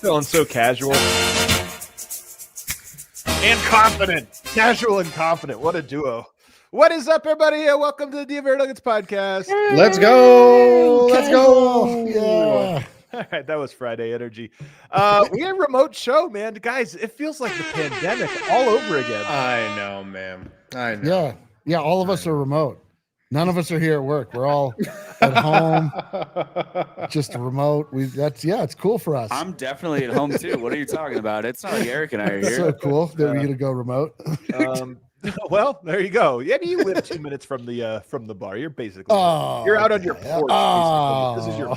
feeling so casual and confident. Casual and confident. What a duo. What is up, everybody? Welcome to the DNVR Nuggets Podcast. Let's go. Let's go. Yeah. All right, that was Friday energy. We had a remote show, man. Guys, it feels like the pandemic all over again. I know, man. I know. Yeah. All of us are remote. None of us are here at work. We're all at home, just remote. It's cool for us. I'm definitely at home too. What are you talking about? It's not like Eric and I are here. So cool that we're going to go remote. Well, there you go. Yeah, you live 2 minutes from the bar. You're basically you're out on your porch. This is your.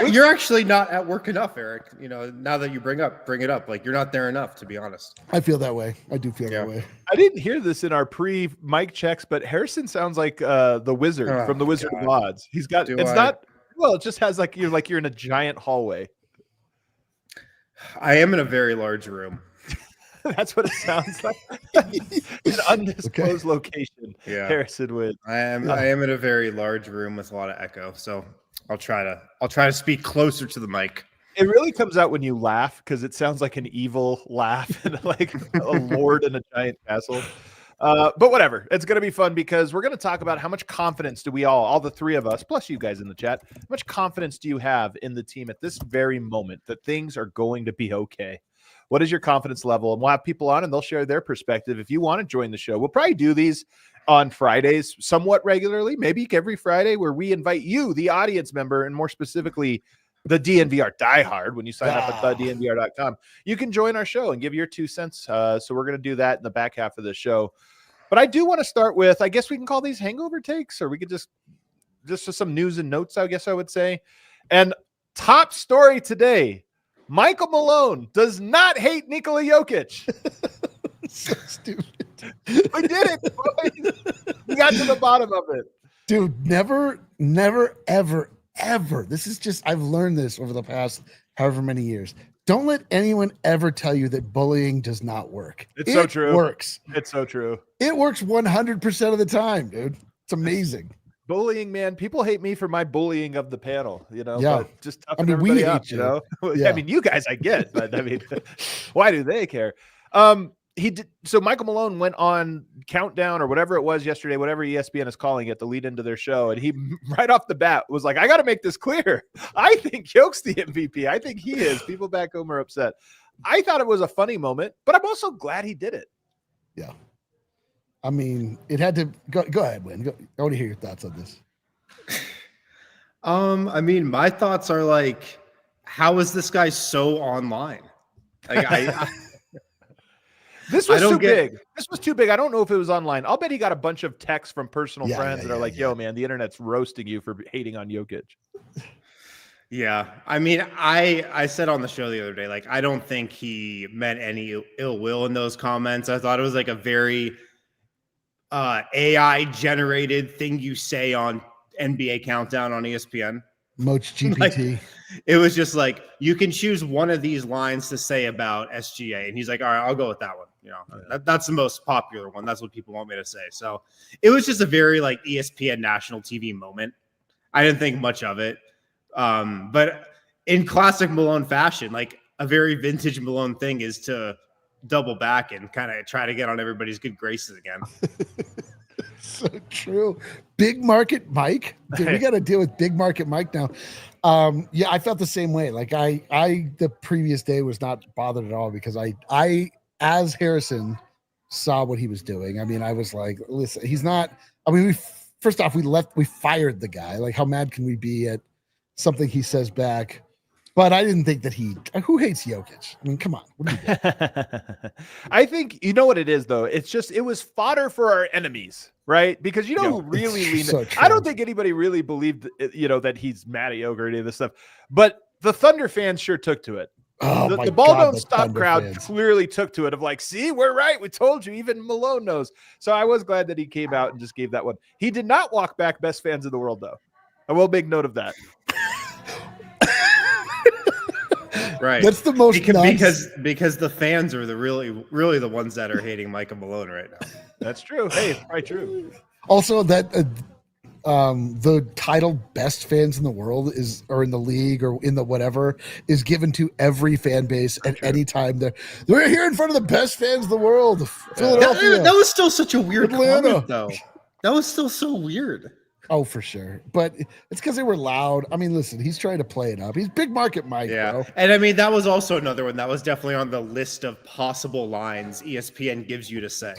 You're actually not at work enough, Eric. You know, now that you bring it up, like you're not there enough, to be honest. I feel that way. I do feel that way. I didn't hear this in our pre-mic checks, but Harrison sounds like the wizard from the Wizard of Oz. He's got it just has like you're in a giant hallway. I am in a very large room. That's what it sounds like. An undisclosed location. Yeah. Harrison would. I am in a very large room with a lot of echo, so I'll try to speak closer to the mic. It really comes out when you laugh because it sounds like an evil laugh and like a lord in a giant castle. But whatever, it's going to be fun because we're going to talk about how much confidence do we all the three of us, plus you guys in the chat, how much confidence do you have in the team at this very moment that things are going to be okay? What is your confidence level? And we'll have people on and they'll share their perspective. If you want to join the show, we'll probably do these on Fridays somewhat regularly, maybe every Friday, where we invite you, the audience member, and more specifically, the DNVR diehard. When you sign up at DNVR.com, you can join our show and give your 2 cents. So we're going to do that in the back half of the show. But I do want to start with, I guess we can call these hangover takes, or we could just some news and notes, I guess I would say. And top story today, Michael Malone does not hate Nikola Jokic. So stupid. We did it, boys. We got to the bottom of it. Dude, never, ever. This is just, I've learned this over the past however many years. Don't let anyone ever tell you that bullying does not work. It's so true. It works. It's so true. It works 100% of the time, dude. It's amazing. Bullying, man. People hate me for my bullying of the panel, you know. Yeah. But just toughen everybody up, you know. Yeah. I mean, you guys, I get, but I mean, why do they care? He did. So Michael Malone went on Countdown or whatever it was yesterday, whatever ESPN is calling it, the lead into their show, and he right off the bat was like, "I got to make this clear. I think Jokić's the MVP. I think he is." People back home are upset. I thought it was a funny moment, but I'm also glad he did it. Yeah. I mean, it had to go ahead, Win. I want to hear your thoughts on this. I mean, my thoughts are like, how is this guy so online? Like, This was too big. This was too big. I don't know if it was online. I'll bet he got a bunch of texts from personal friends that are like, yo, man, the internet's roasting you for hating on Jokic. Yeah. I mean, I said on the show the other day, like, I don't think he meant any ill will in those comments. I thought it was like a very AI generated thing you say on NBA Countdown on ESPN. Moch GPT. Like, it was just like, you can choose one of these lines to say about SGA. And he's like, all right, I'll go with that one. You know, that's the most popular one. That's what people want me to say. So it was just a very like ESPN national TV moment. I didn't think much of it. But in classic Malone fashion, like a very vintage Malone thing is to double back and kind of try to get on everybody's good graces again. So true. Big market Mike. Dude, we got to deal with big market Mike now. Yeah, I felt the same way. Like I the previous day was not bothered at all because I as Harrison saw what he was doing. I mean, I was like, listen, he's not. I mean, first off, we fired the guy. Like, how mad can we be at something he says back? But I didn't think that who hates Jokic? I mean, come on. What I think, you know what it is, though? It's just, it was fodder for our enemies, right? Because you know who really leaned so I don't think anybody really believed, you know, that he's mad at Jokic or any of this stuff. But the Thunder fans sure took to it. Oh, the ball don't stop crowd clearly took to it of like, see, we're right. We told you. Even Malone knows. So I was glad that he came out and just gave that one. He did not walk back best fans in the world, though. I will make note of that. Right. That's the most because the fans are the really the ones that are hating Michael Malone right now. That's true. Hey, it's probably true. Also, that the title best fans in the world or in the league or in the whatever is given to every fan base at any time. They're here in front of the best fans in the world. Philadelphia. That was still such a weird Atlanta. comment, though. That was still so weird. Oh, for sure. But it's because they were loud. I mean, listen, he's trying to play it up. He's big market Mike, bro. And I mean, that was also another one that was definitely on the list of possible lines ESPN gives you to say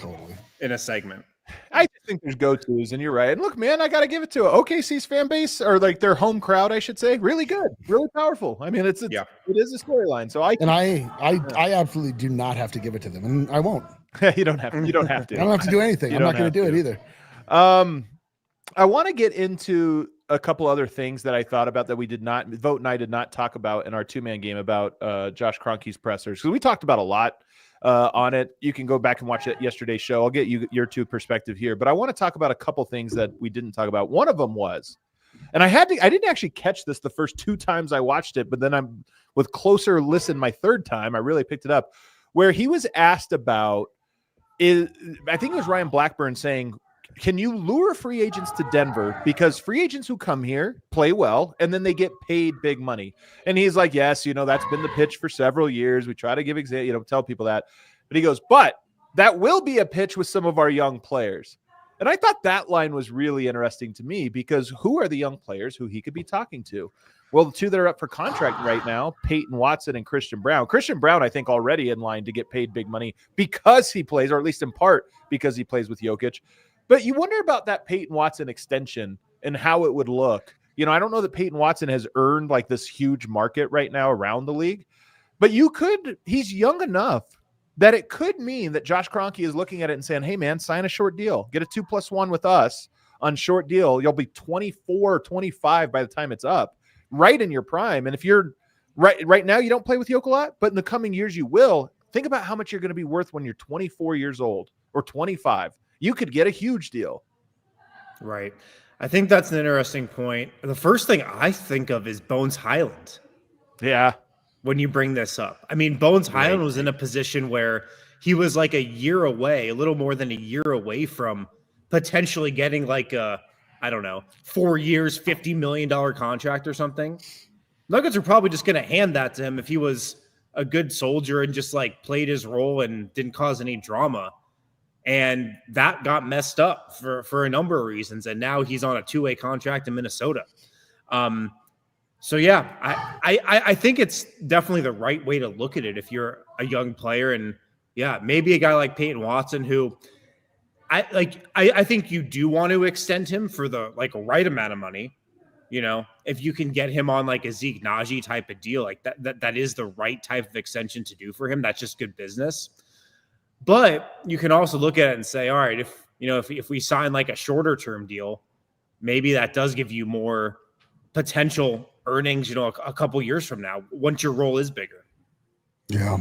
in a segment. I think there's go-tos, and you're right. And look, man, I got to give it to OKC's fan base, or like their home crowd, I should say. Really good, really powerful. I mean, it is a storyline. So I absolutely do not have to give it to them, and I won't. You don't have to. I don't have to do anything. I'm not going to do it either. I want to get into a couple other things that I thought about that we did not Vote and I did not talk about in our 2-man game about Josh Kroenke's pressers, because we talked about a lot on it. You can go back and watch yesterday's show. I'll get you your two perspective here, but I want to talk about a couple things that we didn't talk about. One of them was, and I didn't actually catch this the first 2 times I watched it, but then I'm with closer listen my third time, I really picked it up, where he was asked about I think it was Ryan Blackburn saying, can you lure free agents to Denver? Because free agents who come here play well and then they get paid big money. And he's like, yes, that's been the pitch for several years. We try to give tell people that. But he goes, but that will be a pitch with some of our young players. And I thought that line was really interesting to me, because who are the young players who he could be talking to? Well, the two that are up for contract right now, Peyton Watson and Christian Brown. Christian Brown, I think, already in line to get paid big money because he plays, or at least in part because he plays with Jokic. But you wonder about that Peyton Watson extension and how it would look. I don't know that Peyton Watson has earned like this huge market right now around the league, but he's young enough that it could mean that Josh Kroenke is looking at it and saying, hey man, sign a short deal, get a 2+1 with us on short deal. You'll be 24 or 25 by the time it's up, right in your prime. And if you're right now, you don't play with Jokic a lot, but in the coming years you will. Think about how much you're going to be worth when you're 24 years old or 25. You could get a huge deal. Right. I think that's an interesting point. The first thing I think of is Bones Highland. Yeah. When you bring this up. I mean, Bones Highland was in a position where he was like a year away, a little more than a year away from potentially getting like 4 years, $50 million contract or something. Nuggets are probably just going to hand that to him if he was a good soldier and just like played his role and didn't cause any drama. And that got messed up for a number of reasons. And now he's on a 2-way contract in Minnesota. So yeah, I think it's definitely the right way to look at it if you're a young player. And yeah, maybe a guy like Peyton Watson, who I think you do want to extend him for the like right amount of money. If you can get him on like a Zeke Naji type of deal, like that is the right type of extension to do for him. That's just good business. But you can also look at it and say, all right, if we sign like a shorter term deal, maybe that does give you more potential earnings, a couple years from now, once your role is bigger. Yeah.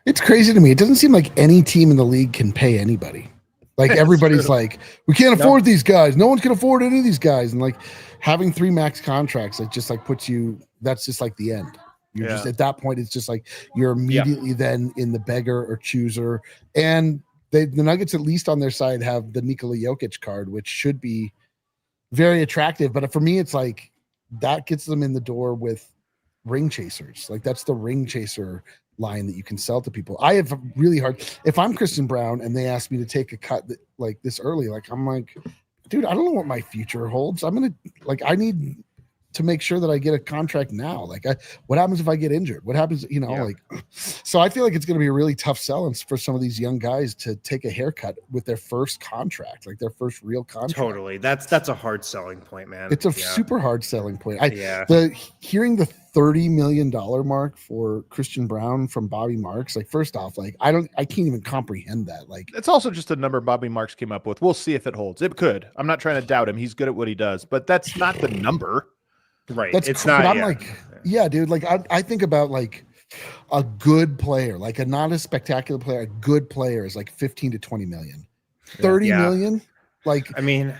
It's crazy to me. It doesn't seem like any team in the league can pay anybody. Like everybody's like, we can't afford these guys. No one can afford any of these guys. And like having 3 max contracts, it just like that's just like the end. You're just at that point, it's just like you're immediately then in the beggar or chooser. And the Nuggets, at least on their side, have the Nikola Jokić card, which should be very attractive. But for me, it's like that gets them in the door with ring chasers. Like that's the ring chaser line that you can sell to people. I have really hard. If I'm Christian Brown and they ask me to take a cut like this early, like I'm like, dude, I don't know what my future holds. I need to make sure that I get a contract now. Like what happens if I get injured? What happens, so I feel like it's going to be a really tough sell for some of these young guys to take a haircut with their first contract, like their first real contract. Totally. That's a hard selling point, man. It's a super hard selling point. Hearing the $30 million mark for Christian Brown from Bobby Marks, like first off, like I can't even comprehend that. Like it's also just a number Bobby Marks came up with. We'll see if it holds. It could. I'm not trying to doubt him. He's good at what he does, but that's not the number. Right. It's cool, not. But I'm like, yeah, dude. Like I think about like a good player, like a not a spectacular player, a good player is like 15 to 20 million. 30 million. Like, I mean,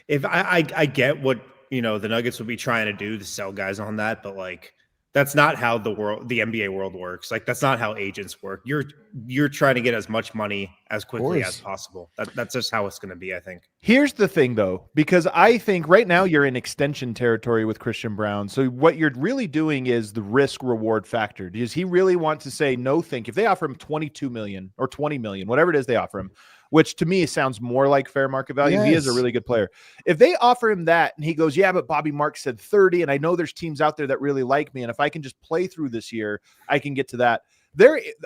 if I get what the Nuggets would be trying to do to sell guys on that, but like That's not how the NBA world works. Like, that's not how agents work. You're trying to get as much money as quickly as possible. That's just how it's going to be, I think. Here's the thing, though, because I think right now you're in extension territory with Christian Braun. So what you're really doing is the risk reward factor. Does he really want to say no? If they offer him $22 million or $20 million, whatever it is they offer him, which to me sounds more like fair market value. Yes. He is a really good player. If they offer him that and he goes, yeah, but Bobby Mark said 30, and I know there's teams out there that really like me, and if I can just play through this year, I can get to that.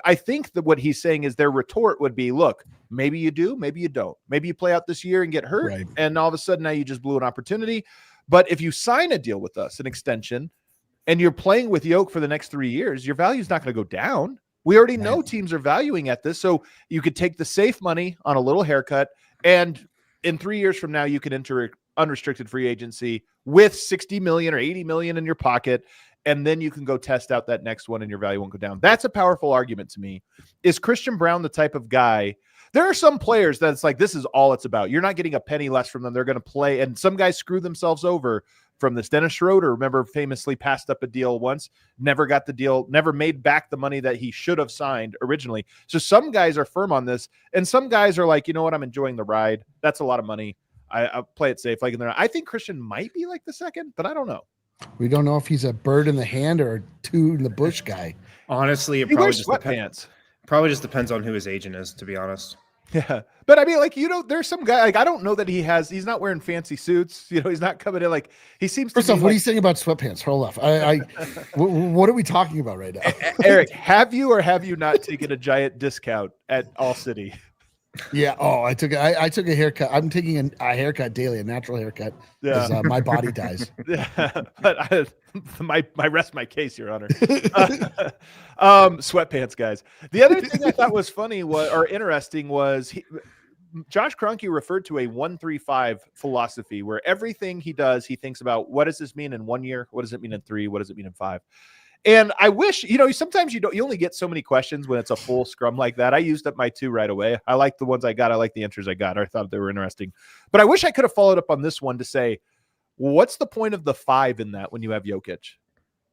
I think that what he's saying is their retort would be, look, maybe you do, maybe you don't. Maybe you play out this year and get hurt, right, and all of a sudden now you just blew an opportunity. But if you sign a deal with us, an extension, and you're playing with Jokic for the next 3 years, your value is not going to go down. We already know teams are valuing at this, so you could take the safe money on a little haircut, and in 3 years from now, you can enter unrestricted free agency with 60 million or 80 million in your pocket, and then you can go test out that next one and your value won't go down. That's a powerful argument to me. Is Christian Braun the type of guy? There are some players that's like, this is all it's about. You're not getting a penny less from them. They're going to play, and some guys screw themselves over from this. Dennis Schroeder, remember, famously passed up a deal once, never got the deal, never made back the money that he should have signed originally. So some guys are firm on this, and some guys are like, you know what, I'm enjoying the ride. That's a lot of money. I'll play it safe. Like, I think Christian might be like the second, but I don't know. We don't know if he's a bird in the hand or a two in the bush guy. Honestly, it probably just depends on who his agent is, to be honest. Yeah. But I mean, like, there's some guy, like, I don't know that he's not wearing fancy suits. He's not coming in like he seems to. First off, what are you saying about sweatpants? Hold off. What are we talking about right now? Eric, have you or have you not taken a giant discount at All City? Yeah. Oh, I took a haircut. I'm taking a haircut daily, a natural haircut. Yeah. My body dies. Yeah. But my rest my case, Your Honor. Sweatpants, guys. The other thing I thought was funny or interesting was Josh Kroenke referred to a 1-3-5 philosophy where everything he does, he thinks about, what does this mean in 1 year? What does it mean in 3? What does it mean in 5? And I wish, sometimes you only get so many questions when it's a full scrum like that. I used up my 2 right away. I like the ones I got. I like the answers I got. I thought they were interesting. But I wish I could have followed up on this one to say, what's the point of the 5 in that when you have Jokic?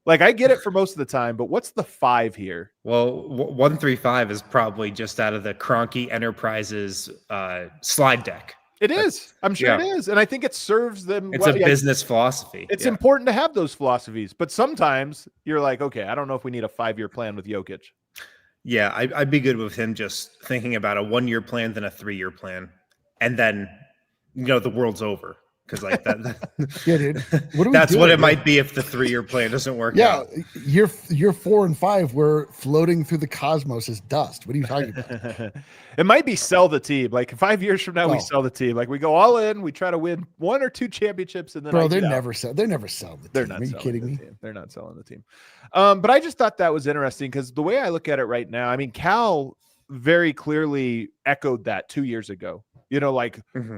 Like, I get it for most of the time, but what's the 5 here? Well, 1-3-5 is probably just out of the Kroenke Enterprises slide deck. It is. I'm sure it is. And I think it serves them. It's a business philosophy. It's important to have those philosophies. But sometimes you're like, okay, I don't know if we need a 5-year plan with Jokic. Yeah, I'd be good with him just thinking about a 1-year plan than a 3-year plan. And then, the world's over. Because like that, yeah, dude. That's what it might be if the 3-year plan doesn't work out. Year 4 and 5, we're floating through the cosmos as dust. What are you talking about? It might be sell the team. Like 5 years from now, we sell the team. Like we go all in, we try to win 1 or 2 championships, and then they never sell the team. They're not. Are you kidding me? They're not selling the team. But I just thought that was interesting because the way I look at it right now, I mean, Cal very clearly echoed that 2 years ago.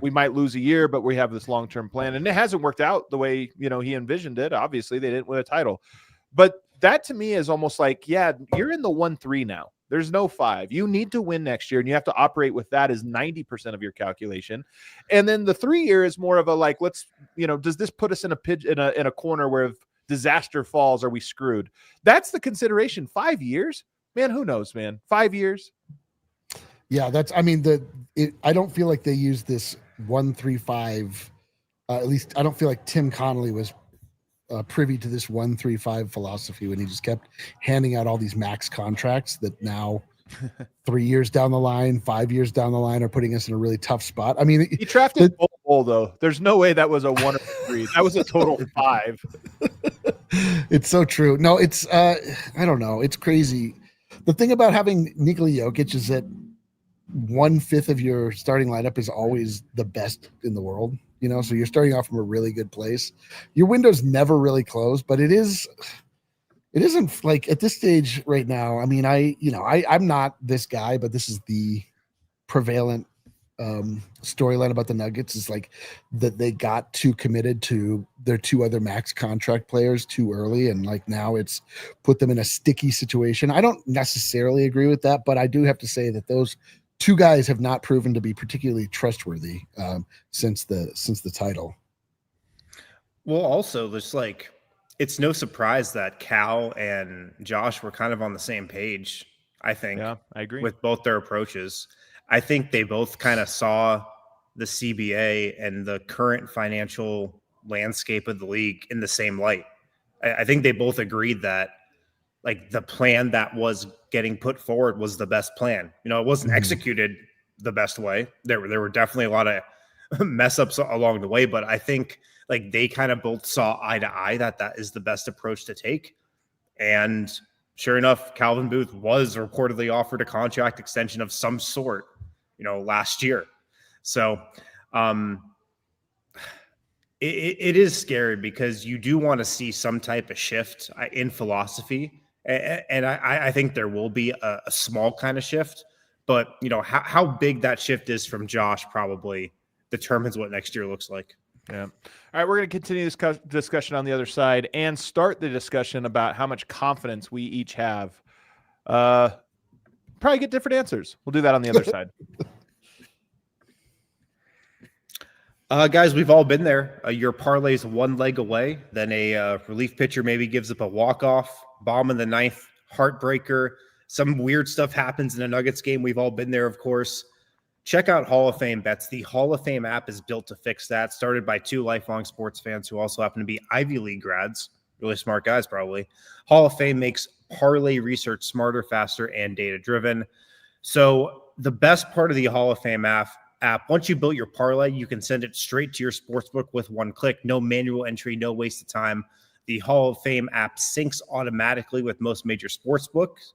We might lose a year, but we have this long-term plan. And it hasn't worked out the way, he envisioned it. Obviously, they didn't win a title. But that to me is almost like, you're in the 1-3 now. There's no 5. You need to win next year, and you have to operate with that as 90% of your calculation. And then the 3-year is more of a like, let's, does this put us in a corner where if disaster falls, are we screwed? That's the consideration. 5 years? Man, who knows, man? 5 years? Yeah, I don't feel like they use this 1-3-5. At least I don't feel like Tim Connolly was privy to this 1-3-5 philosophy when he just kept handing out all these max contracts that now 3 years down the line, 5 years down the line are putting us in a really tough spot. I mean, he drafted Bol though. There's no way that was a 1 or 3. That was a total 5. It's so true. No, it's I don't know. It's crazy. The thing about having Nikola Jokić is that 1/5 of your starting lineup is always the best in the world, so you're starting off from a really good place. Your window's never really closed, but it isn't like at this stage right now. I mean, I'm not this guy, but this is the prevalent storyline about the Nuggets is like that they got too committed to their 2 other max contract players too early, and like now it's put them in a sticky situation. I don't necessarily agree with that, but I do have to say that those 2 guys have not proven to be particularly trustworthy since the title. Well, also, there's like it's no surprise that Cal and Josh were kind of on the same page, I think. Yeah, I agree. With both their approaches. I think they both kind of saw the CBA and the current financial landscape of the league in the same light. I think they both agreed that like the plan that was getting put forward was the best plan. You know, it wasn't executed the best way. There were definitely a lot of mess ups along the way, but I think like they kind of both saw eye to eye that is the best approach to take. And sure enough, Calvin Booth was reportedly offered a contract extension of some sort, you know, last year. So it is scary because you do want to see some type of shift in philosophy. And I think there will be a small kind of shift, but you know, how big that shift is from Josh probably determines what next year looks like. Yeah. All right. We're going to continue this discussion on the other side and start the discussion about how much confidence we each have. Probably get different answers. We'll do that on the other side. Guys, we've all been there. Your parlay's one leg away. Then a relief pitcher maybe gives up a walk-off, bomb in the ninth, heartbreaker. Some weird stuff happens in a Nuggets game. We've all been there, of course. Check out Hall of Fame Bets. The Hall of Fame app is built to fix that. Started by two lifelong sports fans who also happen to be Ivy League grads. Really smart guys, probably. Hall of Fame makes parlay research smarter, faster, and data-driven. So the best part of the Hall of Fame app, once you built your parlay, you can send it straight to your sportsbook with one click. No manual entry, no waste of time. The Hall of Fame app syncs automatically with most major sportsbooks,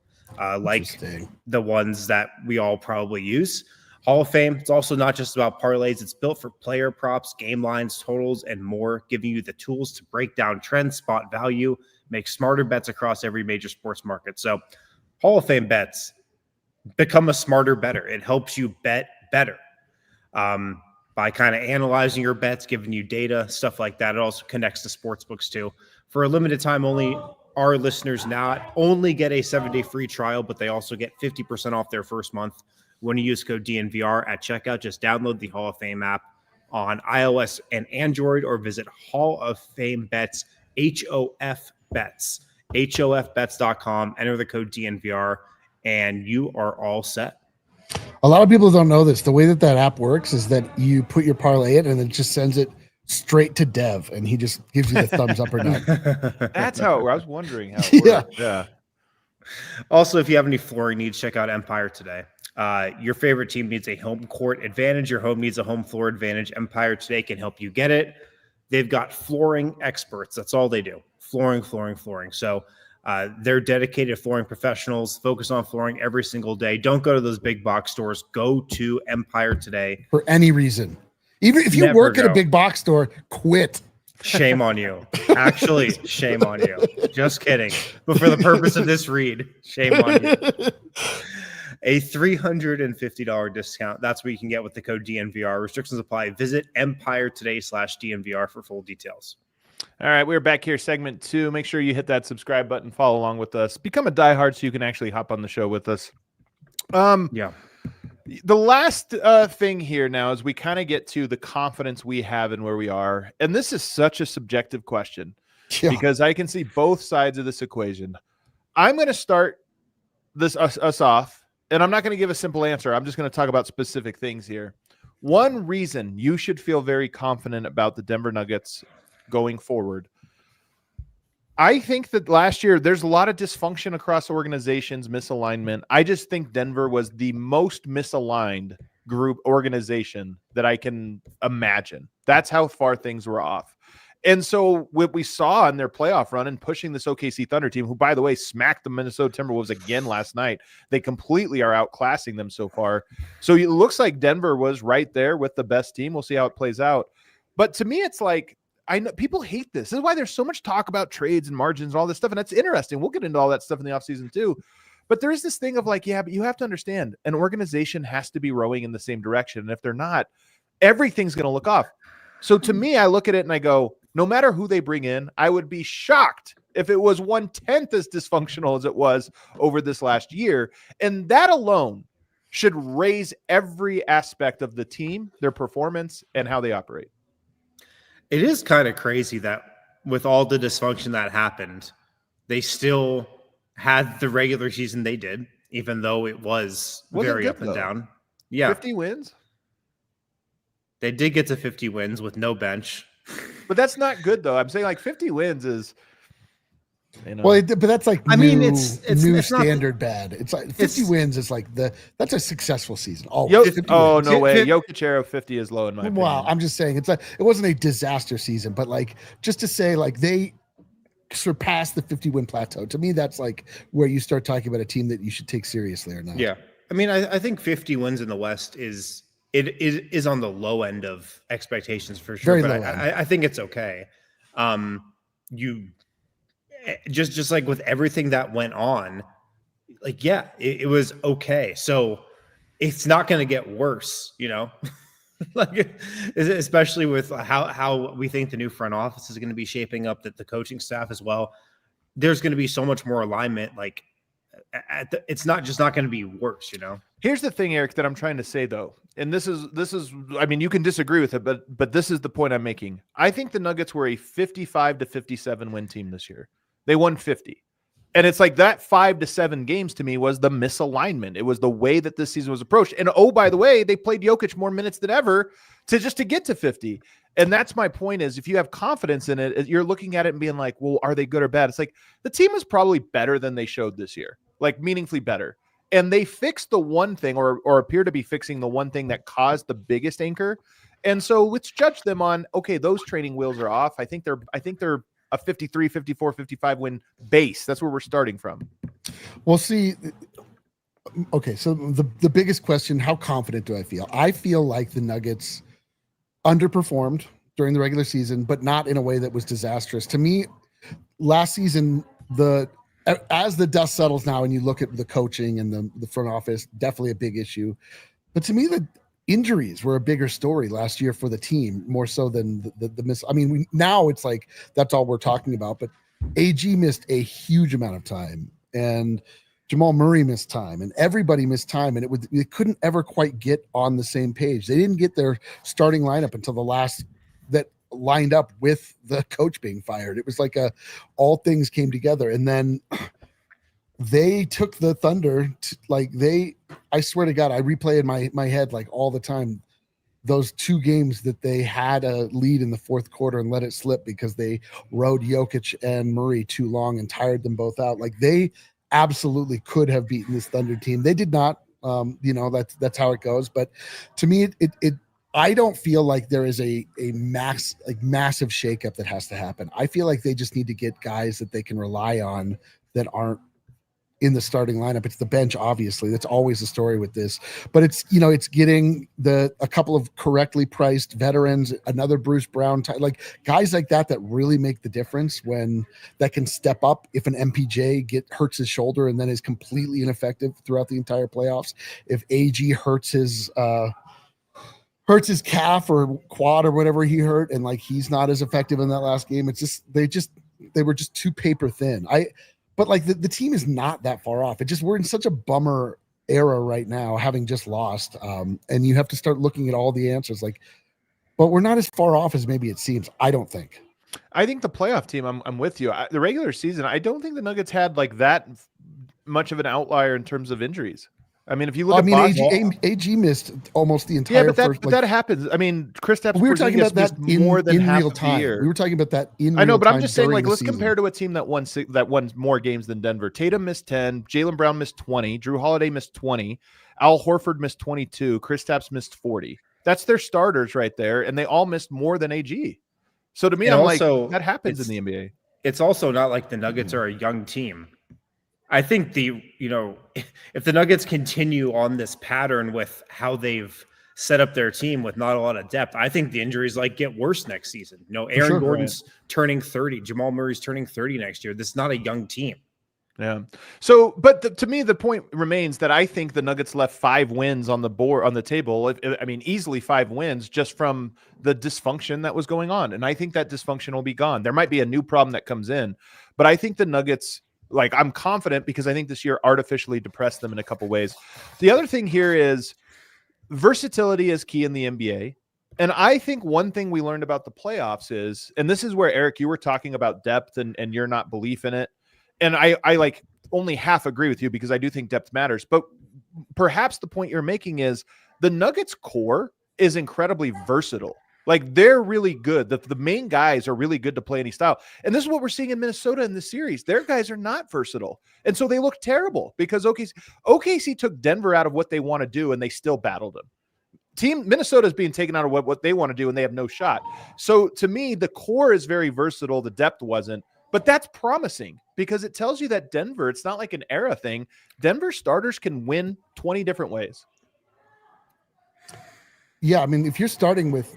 like the ones that we all probably use. Hall of Fame, it's also not just about parlays. It's built for player props, game lines, totals, and more, giving you the tools to break down trends, spot value, make smarter bets across every major sports market. So Hall of Fame Bets, become a smarter bettor. It helps you bet better. By kind of analyzing your bets, giving you data, stuff like that. It also connects to sportsbooks too. For a limited time only, our listeners not only get a 7-day free trial, but they also get 50% off their first month when you use code DNVR at checkout. Just download the Hall of Fame app on iOS and Android or visit Hall of Fame Bets, HOF Bets, HOFBets.com. Enter the code DNVR and you are all set. A lot of people don't know this. The way that app works is that you put your parlay in and it just sends it straight to Dev and he just gives you the thumbs up or down. That's how I was wondering how it worked. Yeah. Also, if you have any flooring needs, check out Empire Today. Your favorite team needs a home court advantage. Your home needs a home floor advantage. Empire Today can help you get it. They've got flooring experts. That's all they do. Flooring. So they're dedicated flooring professionals, focus on flooring every single day. Don't go to those big box stores. Go to Empire Today. For any reason. Even if you work at a big box store, quit. Shame on you. Actually, shame on you. Just kidding. But for the purpose of this read, shame on you. A $350 discount. That's what you can get with the code DNVR. Restrictions apply. Visit Empire Today/DNVR for full details. All right, we're back here, segment 2. Make sure you hit that subscribe button, follow along with us, become a diehard so you can actually hop on the show with us. Yeah. The last thing here now is we kind of get to the confidence we have in where we are. And this is such a subjective question because I can see both sides of this equation. I'm going to start us off, and I'm not going to give a simple answer. I'm just going to talk about specific things here. One reason you should feel very confident about the Denver Nuggets going forward. I think that last year there's a lot of dysfunction across organizations, misalignment. I just think Denver was the most misaligned organization that I can imagine. That's how far things were off. And so what we saw in their playoff run and pushing this OKC Thunder team, who, by the way, smacked the Minnesota Timberwolves again last night, they completely are outclassing them so far. So it looks like Denver was right there with the best team. We'll see how it plays out. But to me, it's like, I know people hate this. This is why there's so much talk about trades and margins and all this stuff. And that's interesting. We'll get into all that stuff in the offseason too. But there is this thing of like, yeah, but you have to understand an organization has to be rowing in the same direction. And if they're not, everything's going to look off. So to me, I look at it and I go, no matter who they bring in, I would be shocked if it was 1/10 as dysfunctional as it was over this last year. And that alone should raise every aspect of the team, their performance, and how they operate. It is kind of crazy that with all the dysfunction that happened, they still had the regular season they did, even though it was very good, up and though. down. Yeah. 50 wins? They did get to 50 wins with no bench. But that's not good, though. I'm saying like 50 wins is, Well, but that's like it's new it's not standard bad. It's like 50 wins is like that's a successful season. Oh, no way. Jokic era 50 is low in my opinion. Well, I'm just saying it wasn't a disaster season, but like just to say like they surpassed the 50 win plateau. To me, that's like where you start talking about a team that you should take seriously or not. Yeah. I mean, I think 50 wins in the West is on the low end of expectations for sure. Very but low end. I think it's okay. You just like with everything that went on, like, yeah, it was okay. So it's not going to get worse, like especially with how we think the new front office is going to be shaping up, that the coaching staff as well. There's going to be so much more alignment. Like it's not going to be worse, Here's the thing, Eric, that I'm trying to say though. And this is, I mean, you can disagree with it, but this is the point I'm making. I think the Nuggets were a 55 to 57 win team this year. They won 50. And it's like that 5 to 7 games to me was the misalignment. It was the way that this season was approached. And oh, by the way, they played Jokic more minutes than ever to get to 50. And that's my point is if you have confidence in it, you're looking at it and being like, well, are they good or bad? It's like the team is probably better than they showed this year, like meaningfully better. And they fixed the one thing or appear to be fixing the one thing that caused the biggest anchor. And so let's judge them on, okay, those training wheels are off. I think they're a 53, 54, 55 win base. That's where we're starting from. Well, see, okay, so the biggest question, how confident do I feel? I feel like the Nuggets underperformed during the regular season, but not in a way that was disastrous. To me, last season, as the dust settles now and you look at the coaching and the front office, definitely a big issue. But to me, the injuries were a bigger story last year for the team, more so than the miss. I mean, now it's like that's all we're talking about. But AG missed a huge amount of time, and Jamal Murray missed time, and everybody missed time, and they couldn't ever quite get on the same page. They didn't get their starting lineup until the last that lined up with the coach being fired. It was like all things came together, and then they took the Thunder I swear to God, I replay in my head like all the time those two games that they had a lead in the fourth quarter and let it slip because they rode Jokic and Murray too long and tired them both out. Like they absolutely could have beaten this Thunder team. They did not. That's how it goes. But to me, I don't feel like there is a massive shakeup that has to happen. I feel like they just need to get guys that they can rely on that aren't in the starting lineup. It's the bench, obviously. That's always the story with this. But it's getting a couple of correctly priced veterans, another Bruce Brown type, like guys like that really make the difference when that can step up if an MPJ hurts his shoulder and then is completely ineffective throughout the entire playoffs. If AG hurts his calf or quad or whatever he hurt and like he's not as effective in that last game, it's just they were just too paper thin. But like the team is not that far off. We're in such a bummer era right now, having just lost. And you have to start looking at all the answers. But we're not as far off as maybe it seems. I don't think. I think the playoff team, I'm with you. The regular season, I don't think the Nuggets had like that much of an outlier in terms of injuries. I mean, if you look at Boston, AG missed almost the entire but that happens. I mean, Kristaps we were talking about that more than half real time. Year. We were talking about that in I know, real but time I'm just saying, like, let's season. compare to a team that won more games than Denver. Tatum missed 10, Jaylen Brown missed 20, Drew Holiday missed 20, Al Horford missed 22, Kristaps missed 40. That's their starters right there, and they all missed more than AG. So to me, I'm like, that happens in the NBA. It's also not like the Nuggets are a young team. I think if the Nuggets continue on this pattern with how they've set up their team with not a lot of depth, I think the injuries get worse next season. Aaron Gordon's turning 30, Jamal Murray's turning 30 next year. This is not a young team. Yeah. So, but to me, the point remains that I think the Nuggets left 5 wins on the table. I mean, easily 5 wins just from the dysfunction that was going on. And I think that dysfunction will be gone. There might be a new problem that comes in, but I think the Nuggets, I'm confident because I think this year artificially depressed them in a couple ways. The other thing here is versatility is key in the NBA. And I think one thing we learned about the playoffs is, and this is where, Eric, you were talking about depth and you're not belief in it. And I like only half agree with you because I do think depth matters. But perhaps the point you're making is the Nuggets core is incredibly versatile. Like, they're really good. The main guys are really good to play any style. And this is what we're seeing in Minnesota in this series. Their guys are not versatile. And so they look terrible because OKC took Denver out of what they want to do, and they still battled them. Minnesota is being taken out of what they want to do, and they have no shot. So to me, the core is very versatile. The depth wasn't. But that's promising because it tells you that Denver, it's not like an era thing. Denver starters can win 20 different ways. Yeah, I mean, if you're starting with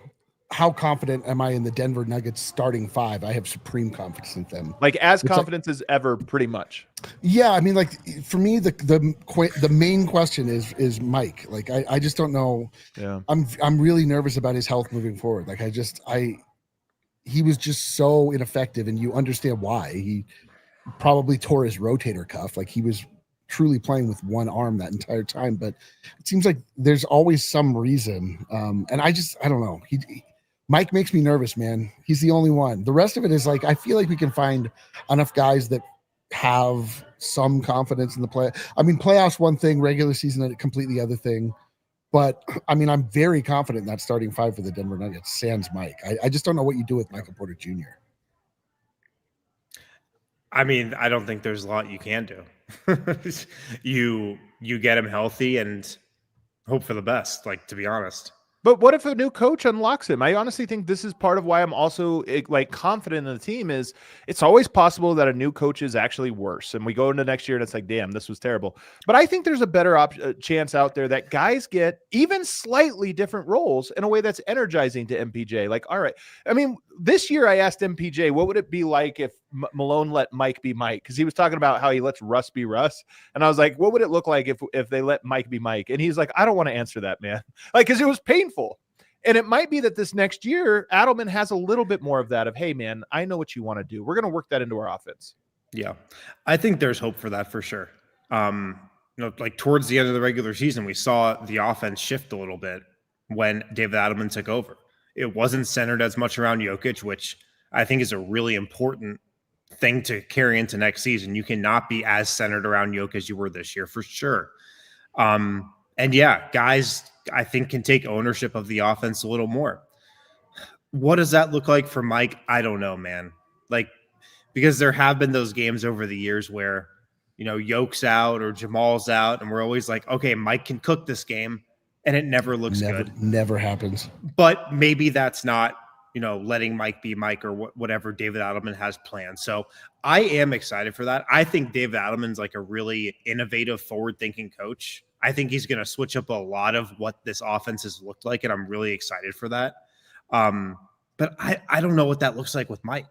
how confident am I in the Denver Nuggets starting five, I have supreme confidence in them. Like as confidence as ever, pretty much. Yeah, I mean, like for me, the main question is Mike. Like I just don't know. Yeah, I'm really nervous about his health moving forward. Like he was just so ineffective, and you understand why. He probably tore his rotator cuff. Like he was truly playing with one arm that entire time, but it seems like there's always some reason. And I don't know. Mike makes me nervous, man. He's the only one. The rest of it is like, I feel like we can find enough guys that have some confidence in the play. I mean, playoffs one thing, regular season a completely other thing. But I mean, I'm very confident in that starting five for the Denver Nuggets, sans Mike. I just don't know what you do with Michael Porter Jr. I mean, I don't think there's a lot you can do. you get him healthy and hope for the best, like, to be honest. But what if a new coach unlocks him? I honestly think this is part of why I'm also like confident in the team is it's always possible that a new coach is actually worse. And we go into next year and it's like, damn, this was terrible. But I think there's a better chance out there that guys get even slightly different roles in a way that's energizing to MPJ. Like, all right. I mean, this year I asked MPJ, what would it be like if Malone let Mike be Mike? Because he was talking about how he lets Russ be Russ. And I was like, what would it look like if they let Mike be Mike? And he's like, I don't want to answer that, man. Like, because it was painful. And it might be that this next year, Adelman has a little bit more of that of, hey, man, I know what you want to do. We're going to work that into our offense. Yeah, I think there's hope for that for sure. Like towards the end of the regular season, we saw the offense shift a little bit when David Adelman took over. It wasn't centered as much around Jokic, which I think is a really important thing to carry into next season. You cannot be as centered around Jokic as you were this year for sure. And yeah, guys, I think can take ownership of the offense a little more. What does that look like for Mike? I don't know, man. Like, because there have been those games over the years where, Yoke's out or Jamal's out, and we're always like, okay, Mike can cook this game, and it never looks good. Never happens. But maybe that's not, letting Mike be Mike or whatever David Adelman has planned. So I am excited for that. I think David Adelman's like a really innovative, forward-thinking coach. I think he's going to switch up a lot of what this offense has looked like, and I'm really excited for that. But I don't know what that looks like with Mike.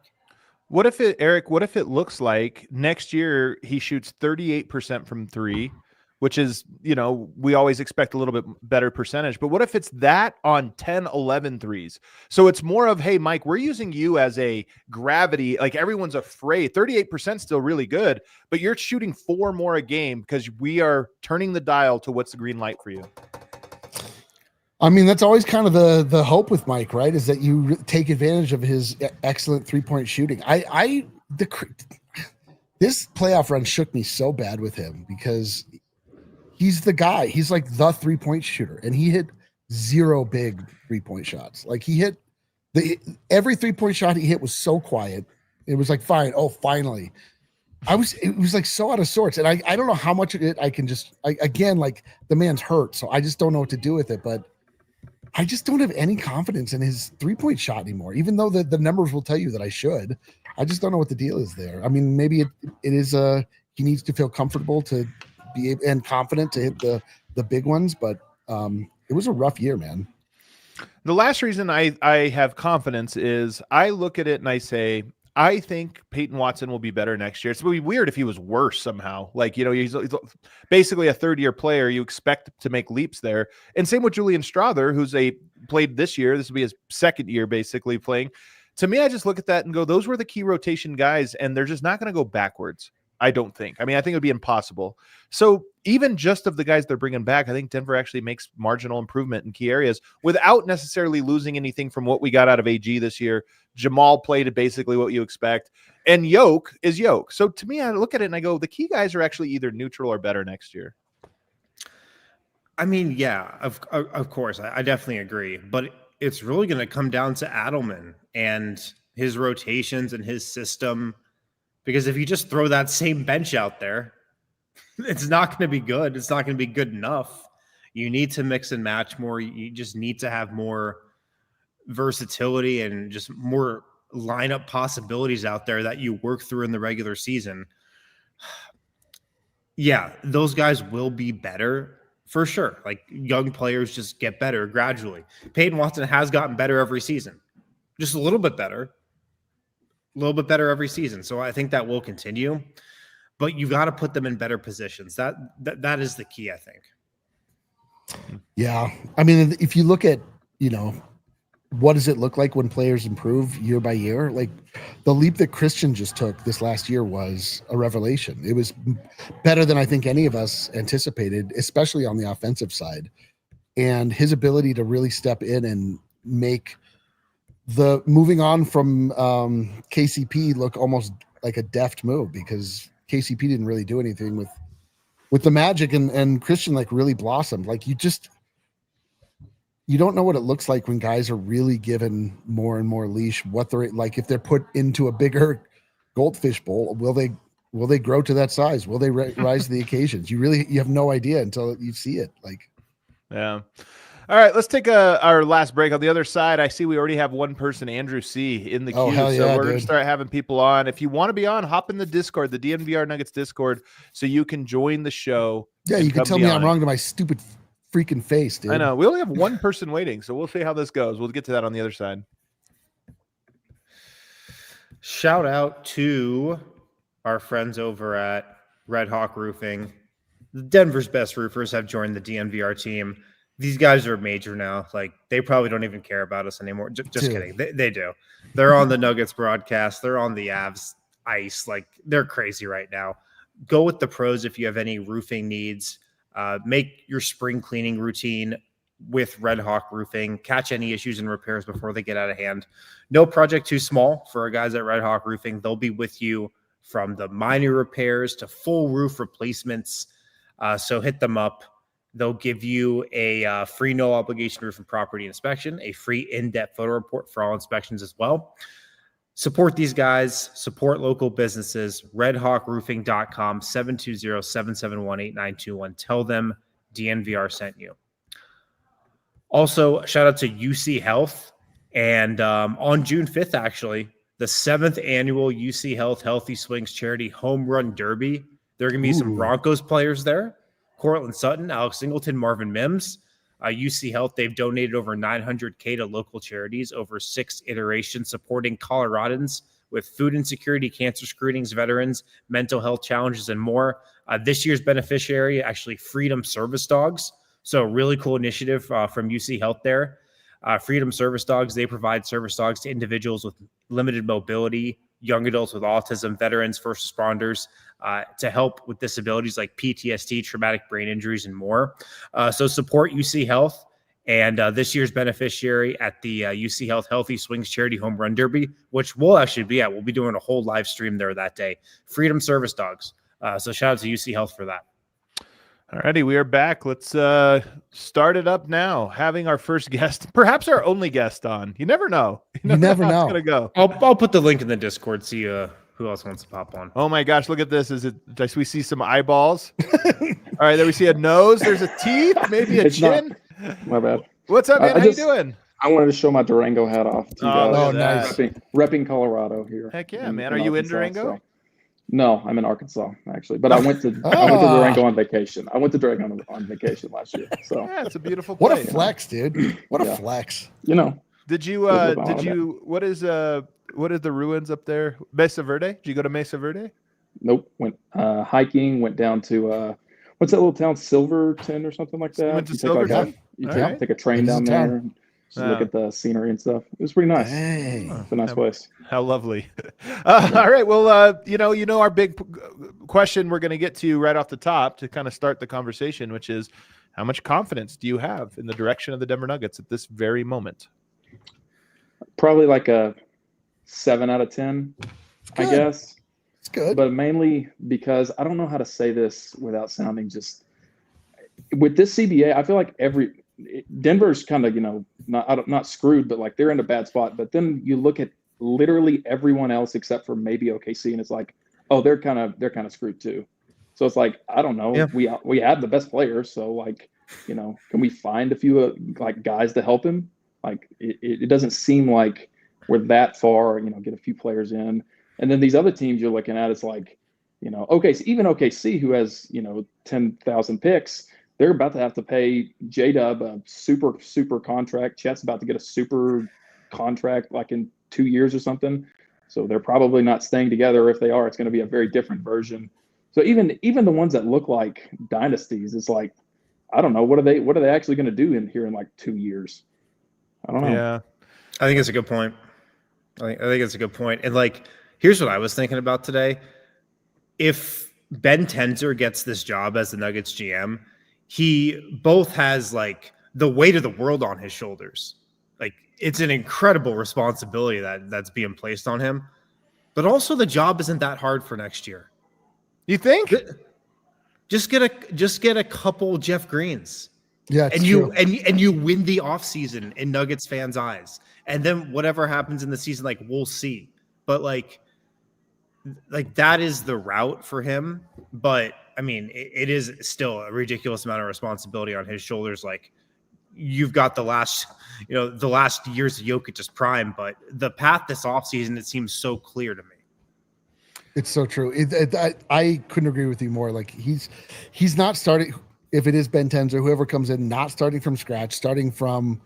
What if it looks like next year he shoots 38% from three, which is, we always expect a little bit better percentage. But what if it's that on 10, 11 threes? So it's more of, hey, Mike, we're using you as a gravity. Like everyone's afraid. 38% still really good, but you're shooting 4 more a game because we are turning the dial to what's the green light for you. I mean, that's always kind of the hope with Mike, right? Is that you take advantage of his excellent 3-point shooting. This playoff run shook me so bad with him because he's the guy. He's like the 3-point shooter, and he hit 0 big 3-point shots. Like he hit every 3-point shot he hit was so quiet. It was like, fine. Oh, finally. It was like so out of sorts. And I don't know how much of it I can again, like the man's hurt. So I just don't know what to do with it. But I just don't have any confidence in his 3-point shot anymore, even though the numbers will tell you that I should. I just don't know what the deal is there. I mean, maybe it is he needs to feel comfortable to be and confident to hit the big ones, but it was a rough year, man. The last reason I have confidence is I look at it and I say, I think Peyton Watson will be better next year. It's going to be weird if he was worse somehow. Like, he's basically a third-year player. You expect to make leaps there. And same with Julian Strawther, who's played this year. This will be his second year basically playing. To me, I just look at that and go, those were the key rotation guys, and they're just not going to go backwards. I don't think. I mean, I think it would be impossible. So even just of the guys they're bringing back, I think Denver actually makes marginal improvement in key areas without necessarily losing anything from what we got out of AG this year. Jamal played basically what you expect, and Yoke is Yoke. So to me, I look at it and I go, the key guys are actually either neutral or better next year. I mean, yeah, of course, I definitely agree, but it's really going to come down to Adelman and his rotations and his system, because if you just throw that same bench out there, it's not going to be good. It's not going to be good enough. You need to mix and match more. You just need to have more versatility and just more lineup possibilities out there that you work through in the regular season. Yeah, those guys will be better for sure. Like, young players just get better gradually. Peyton Watson has gotten better every season, just a little bit better every season. So I think that will continue, but you got to put them in better positions. That is the key, I think. Yeah. I mean, if you look at, what does it look like when players improve year by year? Like, the leap that Christian just took this last year was a revelation. It was better than I think any of us anticipated, especially on the offensive side. And his ability to really step in and make the moving on from KCP look almost like a deft move, because KCP didn't really do anything with the Magic, and Christian like really blossomed. Like, you don't know what it looks like when guys are really given more and more leash. What they're like, if they're put into a bigger goldfish bowl, will they grow to that size? Will they rise to the occasions? You have no idea until you see it. Like, yeah. All right, let's take our last break. On the other side, I see we already have one person, Andrew C, in the queue. Oh, hell yeah, so we're going to dude. start having people on. If you want to be on, hop in the Discord, the DNVR Nuggets Discord, so you can join the show. Yeah, you can tell me I'm wrong to my stupid freaking face, dude. I know. We only have one person waiting, so we'll see how this goes. We'll get to that on the other side. Shout out to our friends over at Red Hawk Roofing. Denver's best roofers have joined the DNVR team. These guys are major now. Like, they probably don't even care about us anymore. Just kidding. They do. They're on the Nuggets broadcast. They're on the Avs ice. Like, they're crazy right now. Go with the pros if you have any roofing needs. Make your spring cleaning routine with Red Hawk Roofing. Catch any issues and repairs before they get out of hand. No project too small for our guys at Red Hawk Roofing. They'll be with you from the minor repairs to full roof replacements. So hit them up. They'll give you a free no obligation roof and property inspection, a free in-depth photo report for all inspections as well. Support these guys, support local businesses, redhawkroofing.com, 720-771-8921. Tell them DNVR sent you. Also, shout out to UC Health. And on June 5th, actually, the 7th annual UC Health Healthy Swings Charity Home Run Derby. There are going to be some Broncos players there. Cortland Sutton, Alex Singleton, Marvin Mims. UC Health, they've donated over $900K to local charities over 6 iterations, supporting Coloradans with food insecurity, cancer screenings, veterans, mental health challenges, and more. This year's beneficiary, actually, Freedom Service Dogs. So really cool initiative from UC Health there. Freedom Service Dogs, they provide service dogs to individuals with limited mobility, young adults with autism, veterans, first responders, to help with disabilities like PTSD, traumatic brain injuries, and more. So support UC Health and this year's beneficiary at the UC Health Healthy Swings Charity Home Run Derby, which we'll actually be at. We'll be doing a whole live stream there that day. Freedom Service Dogs. So shout out to UC Health for that. All righty, we are back. Let's start it up now. Having our first guest, perhaps our only guest on. You never know. You never know. It's gonna go. I'll put the link in the Discord. See who else wants to pop on. Oh my gosh, look at this. We see some eyeballs. All right, then we see a nose. There's a teeth, maybe a chin. My bad. What's up, man? How you doing? I wanted to show my Durango hat off to you guys. Oh, nice. Repping Colorado here. Heck yeah, man. Are you in Durango? So. No, I'm in Arkansas actually, but I went to Durango on vacation. I went to Durango on vacation last year. So yeah, it's a beautiful place. What a flex, dude! What a flex. You know. What is the ruins up there? Mesa Verde? Did you go to Mesa Verde? Nope. Went hiking. Went down to what's that little town, Silverton or something like that. You went to Silverton? You take a train down there. Just look at the scenery and stuff. It was pretty nice. Dang. It's a nice place. How lovely. All right. Well, our big question we're going to get to right off the top to kind of start the conversation, which is how much confidence do you have in the direction of the Denver Nuggets at this very moment? Probably like a 7 out of 10, I guess. It's good. But mainly because I don't know how to say this without sounding just with this CBA. I feel like Denver's kind of, not screwed, but like they're in a bad spot. But then you look at literally everyone else except for maybe OKC, and it's like, oh, they're kind of screwed too. So it's like, I don't know. Yeah. We have the best players, so like, can we find a few like guys to help him? Like it doesn't seem like we're that far. Get a few players in, and then these other teams you're looking at, it's like, OKC, even OKC, who has 10,000 picks. They're about to have to pay J-Dub a super contract. Chet's about to get a super contract like in 2 years or something. So they're probably not staying together. If they are, it's going to be a very different version. So even the ones that look like dynasties, it's like, I don't know, what are they actually going to do in like 2 years? I don't know. Yeah, I think it's a good point. I think it's a good point. And like, here's what I was thinking about today. If Ben Tenzer gets this job as the Nuggets GM, he both has like the weight of the world on his shoulders. Like it's an incredible responsibility that's being placed on him, but also the job isn't that hard for next year. You think? Just get a couple Jeff Greens. Yeah, and you win the offseason in Nuggets fans' eyes. And then whatever happens in the season, like we'll see. But like that is the route for him. But I mean, it is still a ridiculous amount of responsibility on his shoulders. Like you've got the last years of Jokic's prime, but the path this offseason, it seems so clear to me. It's so true. I couldn't agree with you more. Like he's not starting. If it is Ben Tenzer, whoever comes in, not starting from scratch, starting from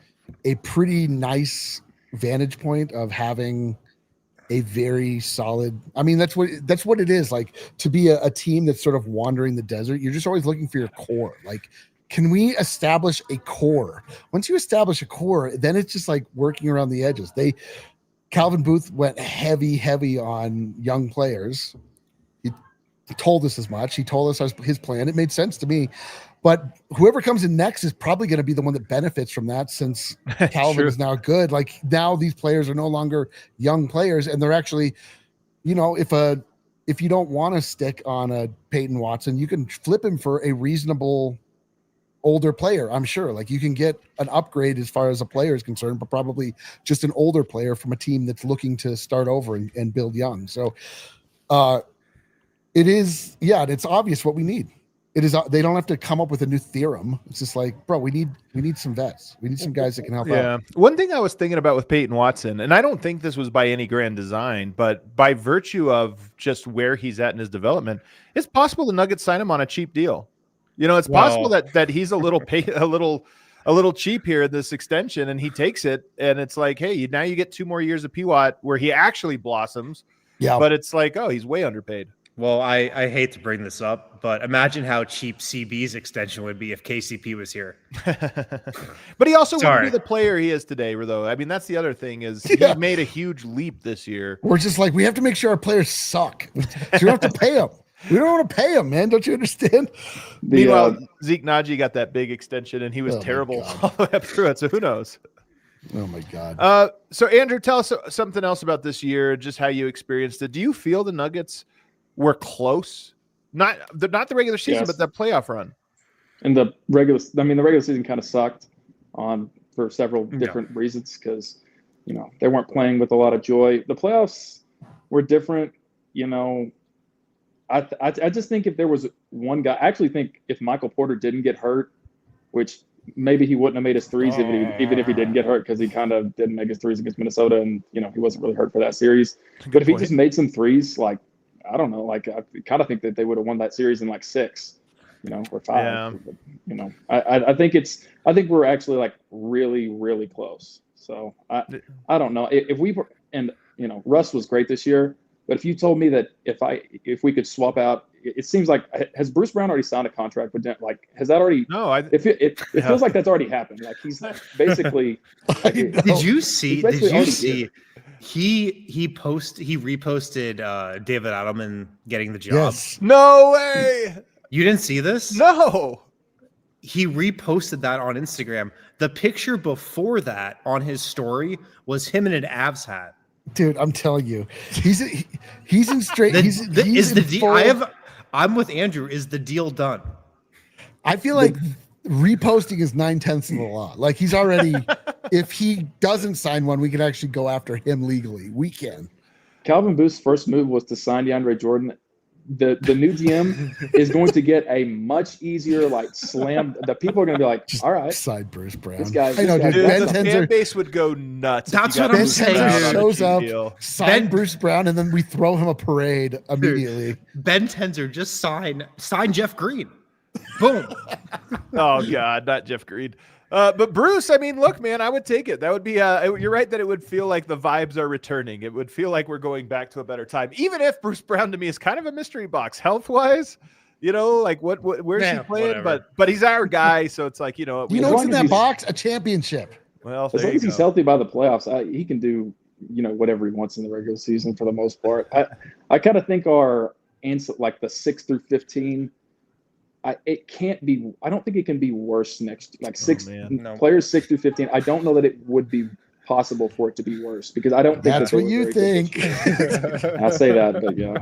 a pretty nice vantage point of having a very solid. I mean, that's what it is like to be a team that's sort of wandering the desert. You're just always looking for your core. Like, can we establish a core? Once you establish a core, then it's just like working around the edges. Calvin Booth went heavy on young players. He told us as much. He told us his plan. It made sense to me. But whoever comes in next is probably going to be the one that benefits from that, since Calvin is now good. Like now these players are no longer young players, and they're actually, if you don't want to stick on a Peyton Watson, you can flip him for a reasonable older player. I'm sure like you can get an upgrade as far as a player is concerned, but probably just an older player from a team that's looking to start over and build young. So it is, it's obvious what we need. It is. They don't have to come up with a new theorem. It's just like, bro, we need some vets. We need some guys that can help out. Yeah. One thing I was thinking about with Peyton Watson, and I don't think this was by any grand design, but by virtue of just where he's at in his development, it's possible the Nuggets sign him on a cheap deal. It's possible that he's a little cheap here in this extension, and he takes it, and it's like, hey, now you get 2 more years of P-Watt where he actually blossoms. Yeah. But it's like, oh, he's way underpaid. Well, I hate to bring this up, but imagine how cheap CB's extension would be if KCP was here. But he also wouldn't be the player he is today, though. I mean, that's the other thing is he made a huge leap this year. We're just like, we have to make sure our players suck. So we don't have to pay them. We don't want to pay him, man. Don't you understand? Meanwhile, Zeke Naji got that big extension, and he was terrible all the way up through it. So who knows? Oh my God. So Andrew, tell us something else about this year, just how you experienced it. Do you feel the Nuggets were close? Not the regular season, but the playoff run. And the regular season kind of sucked for several different reasons because they weren't playing with a lot of joy. The playoffs were different. I just think if there was one guy, I actually think if Michael Porter didn't get hurt, which maybe he wouldn't have made his threes even if he didn't get hurt, because he kind of didn't make his threes against Minnesota, and he wasn't really hurt for that series. But if he just made some threes, like I don't know, like I kind of think that they would have won that series in like 6, or 5. Yeah. I think we're actually like really, really close. So I don't know if we were, and Russ was great this year. But if you told me that if we could swap out it seems like, has Bruce Brown already signed a contract with Denver? Like, has that already? No, It feels like that's already happened. Like he's basically. Did you see? He reposted David Adelman getting the job. Yes. no way. You didn't see this? No. He reposted that on Instagram. The picture before that on his story was him in an Avs hat. Dude, I'm telling you, he's in straight. I'm with Andrew. Is the deal done? I feel like reposting is 9/10 of the law. Like he's already. If he doesn't sign one, we can actually go after him legally. We can. Calvin Booth's first move was to sign DeAndre Jordan. The new GM is going to get a much easier slam. The people are going to be like, all right, Side Bruce Brown. This guy, I know, dude. Dude, Ben the Tenzer fan base would go nuts. That's what Ben I'm saying. Tenzer shows up, Deal. sign Bruce Brown, and then we throw him a parade immediately. Ben Tenzer just sign Jeff Green. Boom. Oh God, not Jeff Green. But Bruce, I mean, look, man, I would take it. That would be. You're right that it would feel like the vibes are returning. It would feel like we're going back to a better time. Even if Bruce Brown to me is kind of a mystery box health wise. Like where's he playing? Whatever. But he's our guy, so it's like You know what's in that box? A championship. Well, as long as he's healthy by the playoffs, he can do whatever he wants in the regular season for the most part. I kind of think our answer, like the 6 through 15. It can't be. I don't think it can be worse next. Players 6 through 15. I don't know that it would be possible for it to be worse because I don't think That's what you think. I say that, but yeah,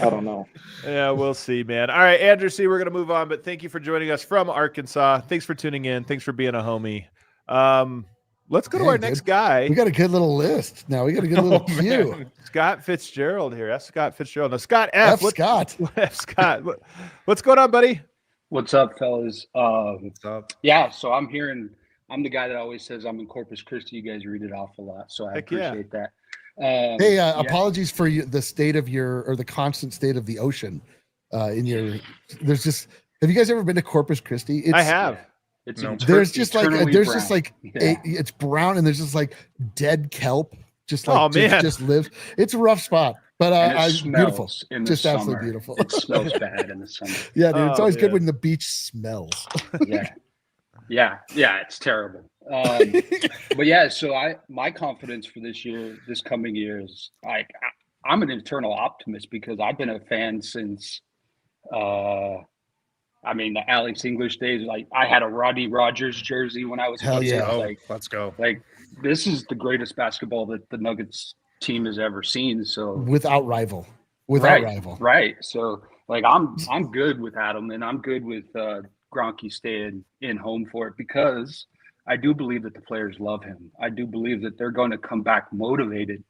I don't know. Yeah, we'll see, man. All right, Andrew C., we're going to move on, but thank you for joining us from Arkansas. Thanks for tuning in. Thanks for being a homie. Let's go to our next guy. We got a good little list now. We got a good little queue. Scott Fitzgerald here. That's Scott Fitzgerald. Now, Scott F. Scott. F. Scott. What's going on, buddy? What's up, fellas? What's up? Yeah, so I'm the guy that always says I'm in Corpus Christi. You guys read it off a lot, so I appreciate that. Hey, apologies for the state of the constant state of the ocean. Have you guys ever been to Corpus Christi? I have. It's it's brown and there's just like dead kelp, just lives. It's a rough spot. But beautiful, just absolutely beautiful. It smells bad in the summer. Yeah, dude, it's always good when the beach smells. yeah, it's terrible. But yeah, so my confidence for this coming year is I'm an eternal optimist because I've been a fan since the Alex English days. Like I had a Rodney Rogers jersey when I was hell yeah. Let's go. Like this is the greatest basketball that the Nuggets team has ever seen. So without rival. Right. So I'm good with Adam and I'm good with Kroenke staying in home for it because I do believe that the players love him. I do believe that they're going to come back motivated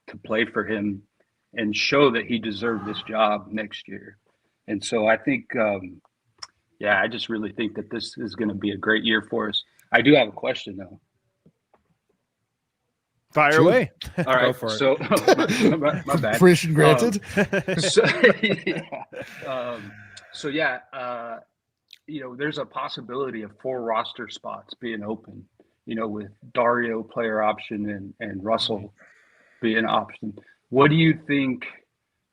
to play for him and show that he deserved this job next year. And so I think I just really think that this is going to be a great year for us. I do have a question though. Fire away. All right. Go for it. So my bad. Permission granted. There's a possibility of 4 roster spots being open, with Dario player option and Russell being option. What do you think?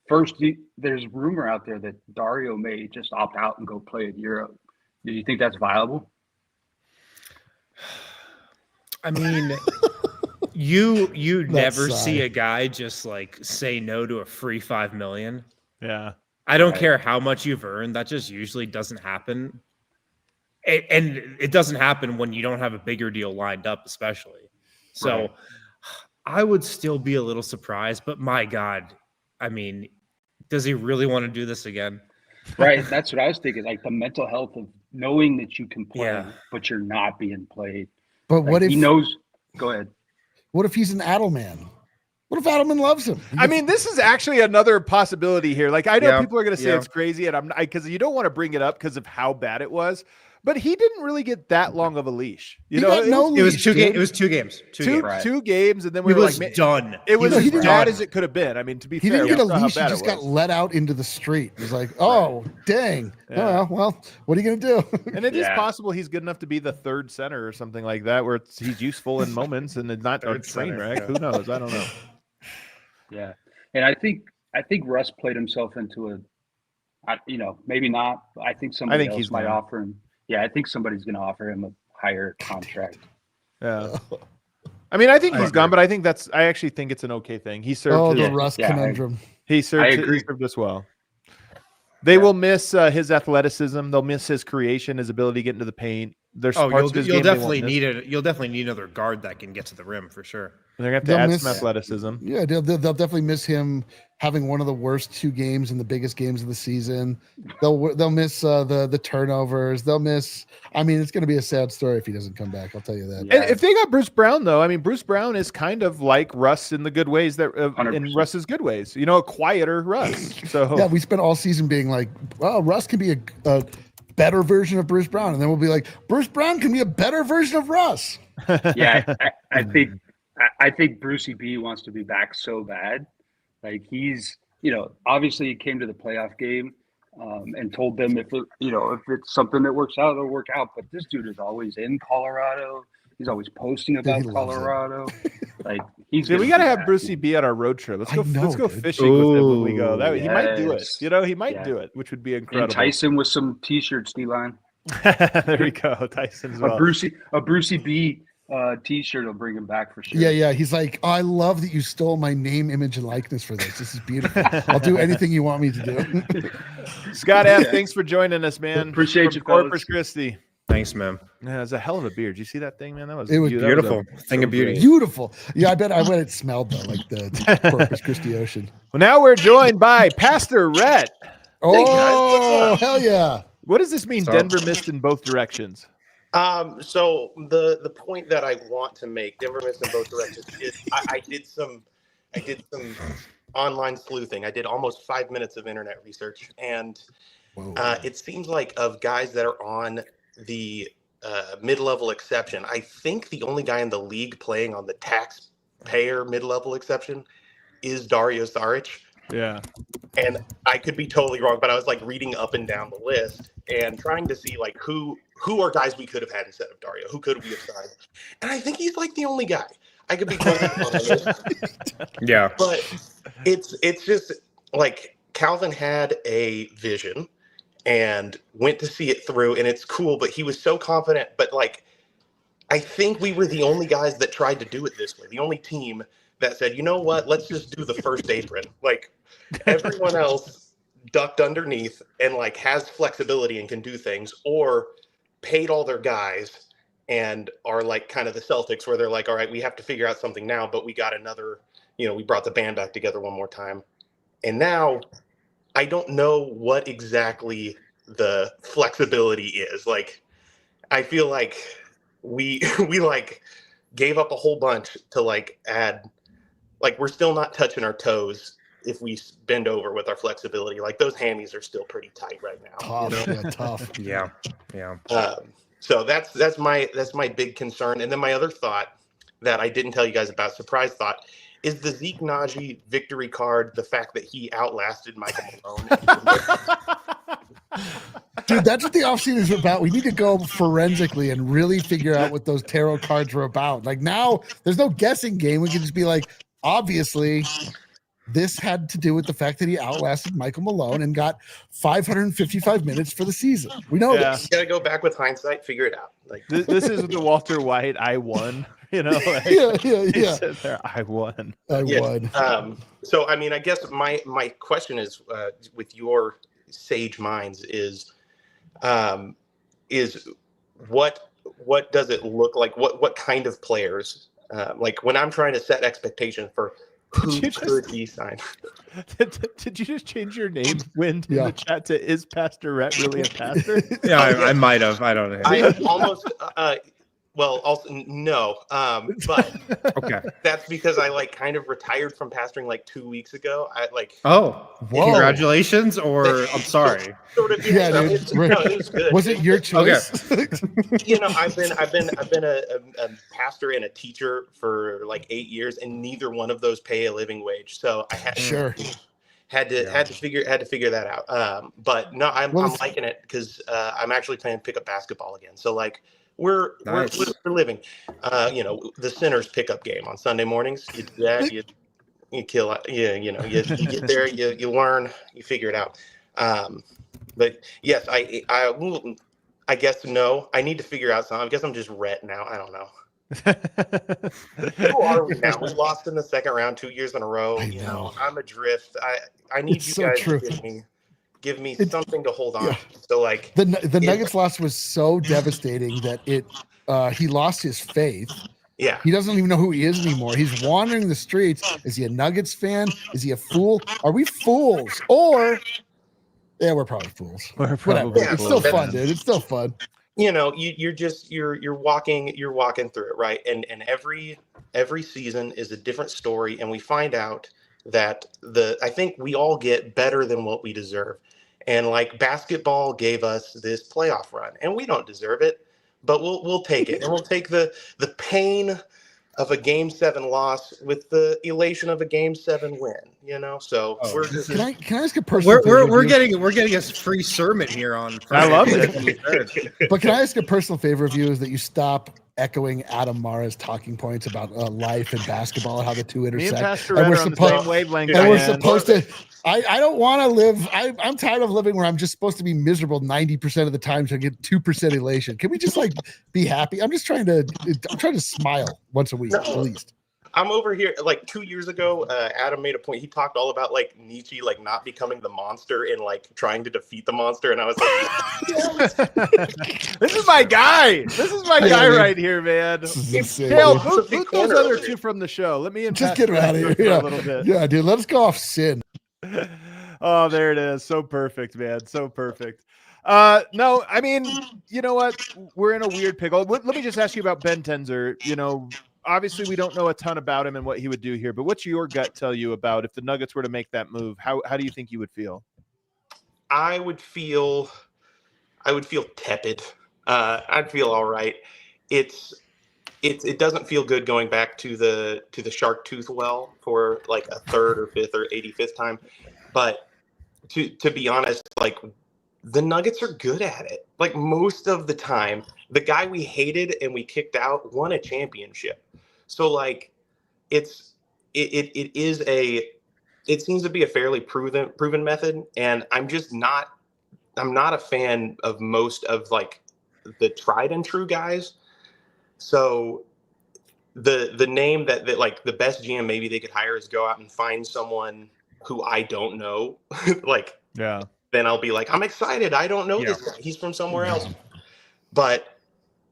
First, there's rumor out there that Dario may just opt out and go play in Europe. Do you think that's viable? I mean, you never see a guy just say no to a free $5 million. Yeah. I don't care how much you've earned. That just usually doesn't happen. And it doesn't happen when you don't have a bigger deal lined up, especially. So I would still be a little surprised, but my God, I mean, does he really want to do this again? Right. That's what I was thinking. Like the mental health of knowing that you can play, but you're not being played. But what if he knows? Go ahead. What if he's an Adelman? What if Adelman loves him? This is actually another possibility here. Like I know people are going to say it's crazy, and because you don't want to bring it up because of how bad it was. But he didn't really get that long of a leash. It was 2 games. It was 2 games. 2 games, and then we were done. It was as bad as it could have been. I mean, to be fair, he didn't get a leash. He just got let out into the street. It was like, oh, dang. Yeah. Oh, well, what are you going to do? And it is possible he's good enough to be the 3rd center or something like that, where he's useful in moments and not a train wreck. Who knows? I don't know. Yeah, and I think Russ played himself into maybe not. I think somebody else he's might gonna. offer him. Yeah, I think somebody's going to offer him a higher contract. Yeah. I mean, I think I he's agree. gone, but I actually think it's an okay thing. He served. Oh, his, the Russ conundrum. he served. I agree. He served us well. They will miss his athleticism. They'll miss his creation, his ability to get into the paint. There's parts of his you'll game they won't definitely miss. need it. You'll definitely need another guard that can get to the rim for sure. They're gonna have to They'll add miss- some athleticism. Yeah, they'll definitely miss him having one of the worst 2 games in the biggest games of the season. They'll miss the turnovers. They'll miss. I mean, it's going to be a sad story if he doesn't come back. I'll tell you that. Yeah. And if they got Bruce Brown, though, I mean, Bruce Brown is kind of like Russ in the good ways that in 100%. Russ's good ways. A quieter Russ. So Yeah, we spent all season being like, "Well, Russ can be a better version of Bruce Brown," and then we'll be like, "Bruce Brown can be a better version of Russ." Yeah, I think Brucey B wants to be back so bad. Like he's, obviously he came to the playoff game and told them if it's something that works out, it'll work out. But this dude is always in Colorado. He's always posting about he loves it. Colorado. Like he's. Dude, we gonna got to be have back. Brucey B at our road trip. Let's I go. know, Let's go dude. fishing with him when we go. He might do it. Yes. He might Yeah. do it, which would be incredible. Entice him with some T-shirts, D-line. There we go, Tyson as well. A Brucey B T-shirt will bring him back for sure. Yeah. He's like, "Oh, I love that you stole my name, image, and likeness for this. This is beautiful. I'll do anything you want me to do." Scott F, thanks for joining us, man. Appreciate From you, Corpus fellas. Christi. Thanks, man. Yeah, it was a hell of a beer. Did you see that thing, man? That was It was that Beautiful a- thing of beauty. Beautiful. Yeah, I bet it smelled though, like the Corpus Christi Ocean. Well, now we're joined by Pastor Rhett. Oh, hell yeah. What does this mean? So- Denver missed in both directions. So the point that I want to make, Denver missed in both directions, is I did some online sleuthing. I did almost 5 minutes of internet research, and Whoa. it seems like of guys that are on the mid-level exception, I think the only guy in the league playing on the taxpayer mid-level exception is Dario Saric. Yeah. And I could be totally wrong, but I was like reading up and down the list and trying to see like who are guys we could have had instead of Dario, who could we have signed, and I think he's like the only guy. I could be totally wrong on this, Yeah. but it's just like Calvin had a vision and went to see it through, and it's cool. But he was so confident. But like, I think we were the only guys that tried to do it this way. The only team that said, you know what, let's just do the first apron. Like everyone else ducked underneath and like has flexibility and can do things, or paid all their guys and are like kind of the Celtics where they're like, all right, we have to figure out something now, but we got another, we brought the band back together one more time. And now I don't know what exactly the flexibility is. Like, I feel like we like gave up a whole bunch to like add, like we're still not touching our toes if we bend over with our flexibility. Like those hammies are still pretty tight right now. Tough. Yeah, tough. Yeah. So that's my big concern. And then my other thought that I didn't tell you guys about, surprise thought, is the Zeke Naji victory card, the fact that he outlasted Michael Malone. Dude, that's what the offseason is about. We need to go forensically and really figure out what those tarot cards were about. Like now, there's no guessing game. We can just be like, obviously, this had to do with the fact that he outlasted Michael Malone and got 555 minutes for the season. We know Yeah. this. You got to go back with hindsight, figure it out. Like This is the Walter White. I won. Like, Yeah. he Yeah. said there, I won. I Yeah. won. So I mean, I guess my question is, with your sage minds, is what does it look like? What kind of players? Like when I'm trying to set expectations for who could be signed. Did you just change your name, Wind, in Yeah. the chat to is Pastor Rhett really a pastor? Yeah, I might have. I don't know. I almost well, also no, but Okay. that's because I like kind of retired from pastoring like 2 weeks ago. I like Oh, Whoa. congratulations, or I'm sorry. sort of Yeah, dude. it was good. Was it your choice? I've been a pastor and a teacher for like 8 years, and neither one of those pay a living wage. So I Sure. had to figure that out. But no, I'm liking it because I'm actually playing pickup basketball again. So like we're living, the Sinners pickup game on Sunday mornings. You do that, you kill, you get there, you learn, you figure it out. But yes, I guess no. I need to figure out something. I guess I'm just Rhett now. I don't know. Who are we now? We lost in the second round 2 years in a row. You know, I'm adrift. I need you guys to give me something to hold on. So like the Nuggets loss was so devastating that he lost his faith. Yeah. He doesn't even know who he is anymore. He's wandering the streets. Is he a Nuggets fan? Is he a fool? Are we fools? Or we're probably fools. Whatever. Yeah, it's still fun, dude. It's still fun. You know, you're walking through it, right? And every season is a different story, and we find out that I think we all get better than what we deserve. And like basketball gave us this playoff run, and we don't deserve it, but we'll take it, and we'll take the pain of a Game 7 loss with the elation of a Game 7 win. You know, so we're just. Can I ask a personal? We're getting a free sermon here on. I love it. But can I ask a personal favor of you? Is that you stop echoing Adam Mara's talking points about life and basketball, how the two intersect. Me and Pastor Rhett are on the same wavelength. And we're supposed to. I don't want to live. I'm tired of living where I'm just supposed to be miserable 90% of the time to get 2% elation. Can we just like be happy? I'm trying to smile once a week at least. I'm over here. Like 2 years ago, Adam made a point. He talked all about like Nietzsche, like not becoming the monster and like trying to defeat the monster. And I was like, this is my guy. This is my guy right here, man. Hell, boot those other two from the show. Let me just get him out of here a little bit. Yeah, dude. Let us go off Sin. Oh, there it is. So perfect, man. So perfect. No, I mean, you know what? We're in a weird pickle. Let me just ask you about Ben Tenzer. You know, obviously we don't know a ton about him and what he would do here, but what's your gut tell you about if the Nuggets were to make that move? How do you think you would feel? I would feel tepid. I'd feel all right. It doesn't feel good going back to the shark tooth well for like a third or fifth or 85th time. But to be honest, like the Nuggets are good at it. Like most of the time, the guy we hated and we kicked out won a championship. So like it seems to be a fairly proven method. And I'm not a fan of most of like the tried and true guys. So the name that like the best GM maybe they could hire is go out and find someone who I don't know. Like, yeah, then I'll be like, I'm excited. I don't know this guy. He's from somewhere else. But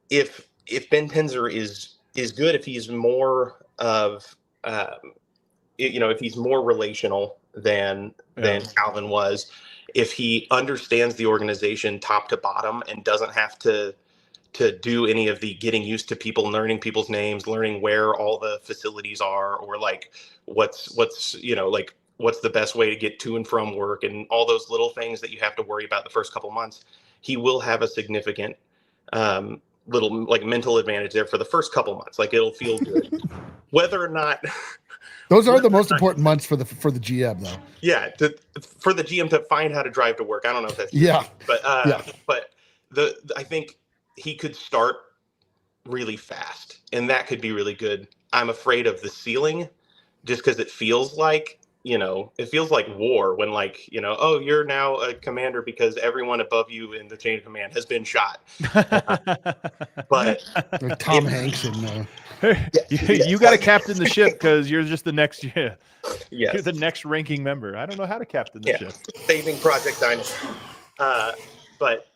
if Ben Tenzer is good, if he's more of if he's more relational than Calvin was, if he understands the organization top to bottom and doesn't have to do any of the getting used to people, learning people's names, learning where all the facilities are, or like what's the best way to get to and from work and all those little things that you have to worry about the first couple months, he will have a significant little like mental advantage there for the first couple months. Like it'll feel good. Whether or not those are the most important months for the GM though. Yeah, for the GM to find how to drive to work. I don't know if that's true, but I think he could start really fast, and that could be really good. I'm afraid of the ceiling, just because it feels like war when like oh, you're now a commander because everyone above you in the chain of command has been shot. But like Tom Hanks and you got to captain the ship because you're just the next Yes. You're the next ranking member. I don't know how to captain the ship. Saving Project Dynasty. But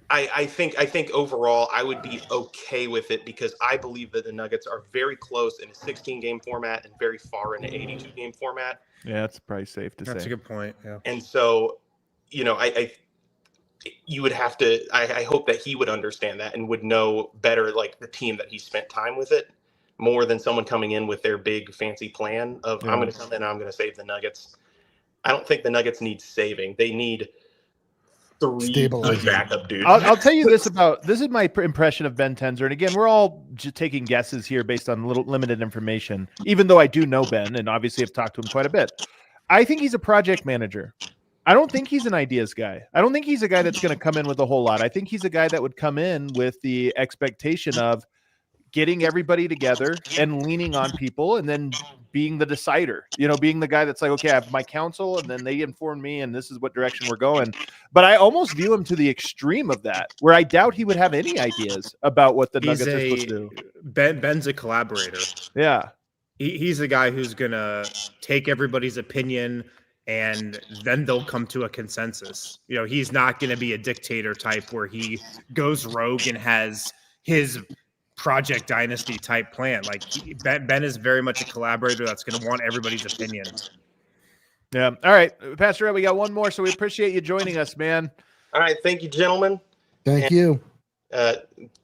I think overall I would be okay with it because I believe that the Nuggets are very close in a 16-game format and very far in an 82-game format. Yeah, that's probably safe to say. That's a good point. Yeah. And so, you would have to. I hope that he would understand that and would know better, like the team that he spent time with it, more than someone coming in with their big fancy plan of I'm going to come in and I'm going to save the Nuggets. I don't think the Nuggets need saving. They need 3 backup dudes. I'll tell you this is my impression of Ben Tenzer, and again, we're all just taking guesses here based on limited information. Even though I do know Ben, and obviously have talked to him quite a bit, I think he's a project manager. I don't think he's an ideas guy. I don't think he's a guy that's going to come in with a whole lot. I think he's a guy that would come in with the expectation of getting everybody together and leaning on people and then being the decider, being the guy that's like, okay, I have my counsel and then they inform me and this is what direction we're going. But I almost view him to the extreme of that, where I doubt he would have any ideas about what the Nuggets are supposed to do. Ben's a collaborator. Yeah. He's a guy who's going to take everybody's opinion and then they'll come to a consensus. He's not going to be a dictator type where he goes rogue and has his Project Dynasty type plan. Like Ben is very much a collaborator that's going to want everybody's opinion. Yeah. All right, Pastor Rhett, we got one more, so we appreciate you joining us, man. All right. Thank you, gentlemen. Thank you.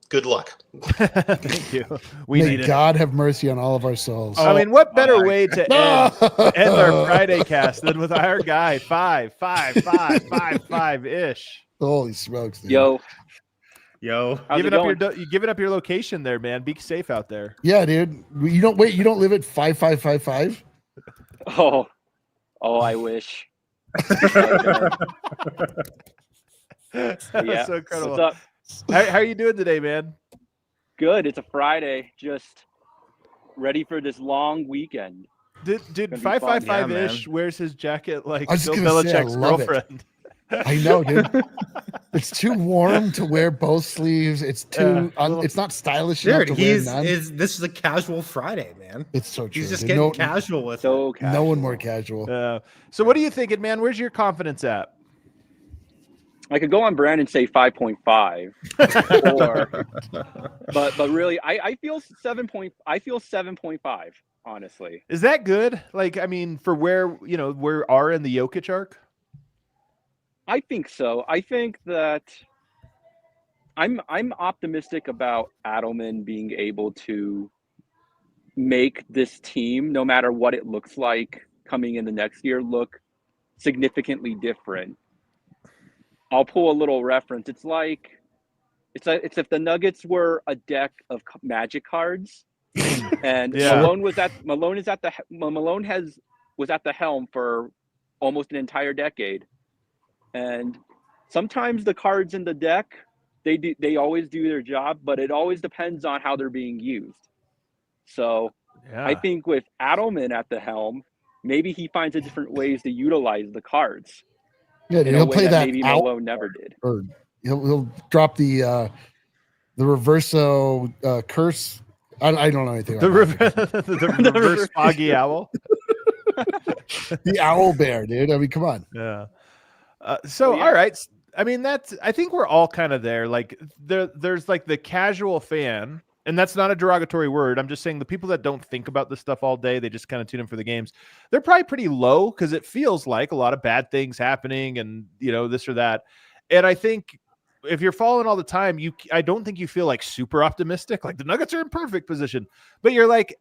Good luck. Thank you. May God have mercy on all of our souls. I mean, what better way to end our Friday cast than with our guy 5-5-5-5-5-ish. Holy smokes, dude. Yo. Giving up your location there, man. Be safe out there. Yeah, dude. You don't live at 5555? Oh, I wish. Yeah. So incredible. What's up? How are you doing today, man? Good. It's a Friday. Just ready for this long weekend. Dude, 555-ish wears his jacket like Bill Belichick's girlfriend. I know, dude. It's too warm to wear both sleeves. It's too. It's not stylish enough to wear none. This is a casual Friday, man. It's so true. He's just getting casual with it. No one more casual. So what are you thinking, man? Where's your confidence at? I could go on brand and say 5.5, but really, I feel 7.5. Honestly, is that good? Like, I mean, for where we are in the Jokic arc. I think so. I think that I'm optimistic about Adelman being able to make this team, no matter what it looks like coming in the next year, look significantly different. I'll pull a little reference. It's if the Nuggets were a deck of Magic cards, and Malone was at the helm for almost an entire decade. And sometimes the cards in the deck, they always do their job, but it always depends on how they're being used. So I think with Adelman at the helm, maybe he finds a different ways to utilize the cards. Yeah, he'll play that maybe Malone never did. Or he'll drop the reverso curse. I don't know anything about the reverse foggy owl. The owl bear, dude. I mean, come on. Yeah. All right. I mean, I think we're all kind of there. Like there's like the casual fan, and that's not a derogatory word. I'm just saying the people that don't think about this stuff all day, they just kind of tune in for the games. They're probably pretty low because it feels like a lot of bad things happening and, this or that. And I think if you're following all the time, I don't think you feel like super optimistic. Like the Nuggets are in perfect position, but you're like,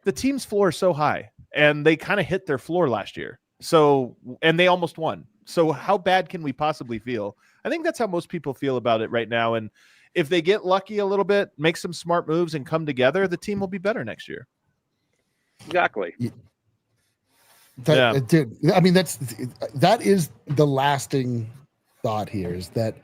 the team's floor is so high and they kind of hit their floor last year. So, and they almost won. So how bad can we possibly feel? I think that's how most people feel about it right now. And if they get lucky a little bit, make some smart moves and come together, the team will be better next year. Exactly. Dude, I mean, that is the lasting thought here, is that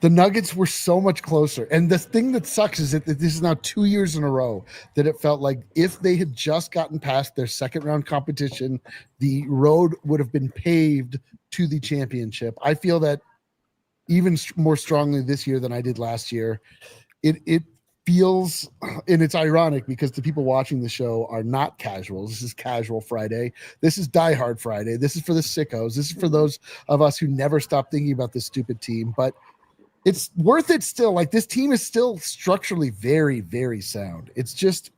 the Nuggets were so much closer. And the thing that sucks is that this is now 2 years in a row that it felt like if they had just gotten past their second round competition, the road would have been paved to the championship. I feel that even more strongly this year than I did last year. It feels, and it's ironic because the people watching the show are not casuals. This is Casual Friday. This is Die Hard Friday. This is for the sickos. This is for those of us who never stop thinking about this stupid team. But it's worth it still. Like, this team is still structurally very, very sound. It's just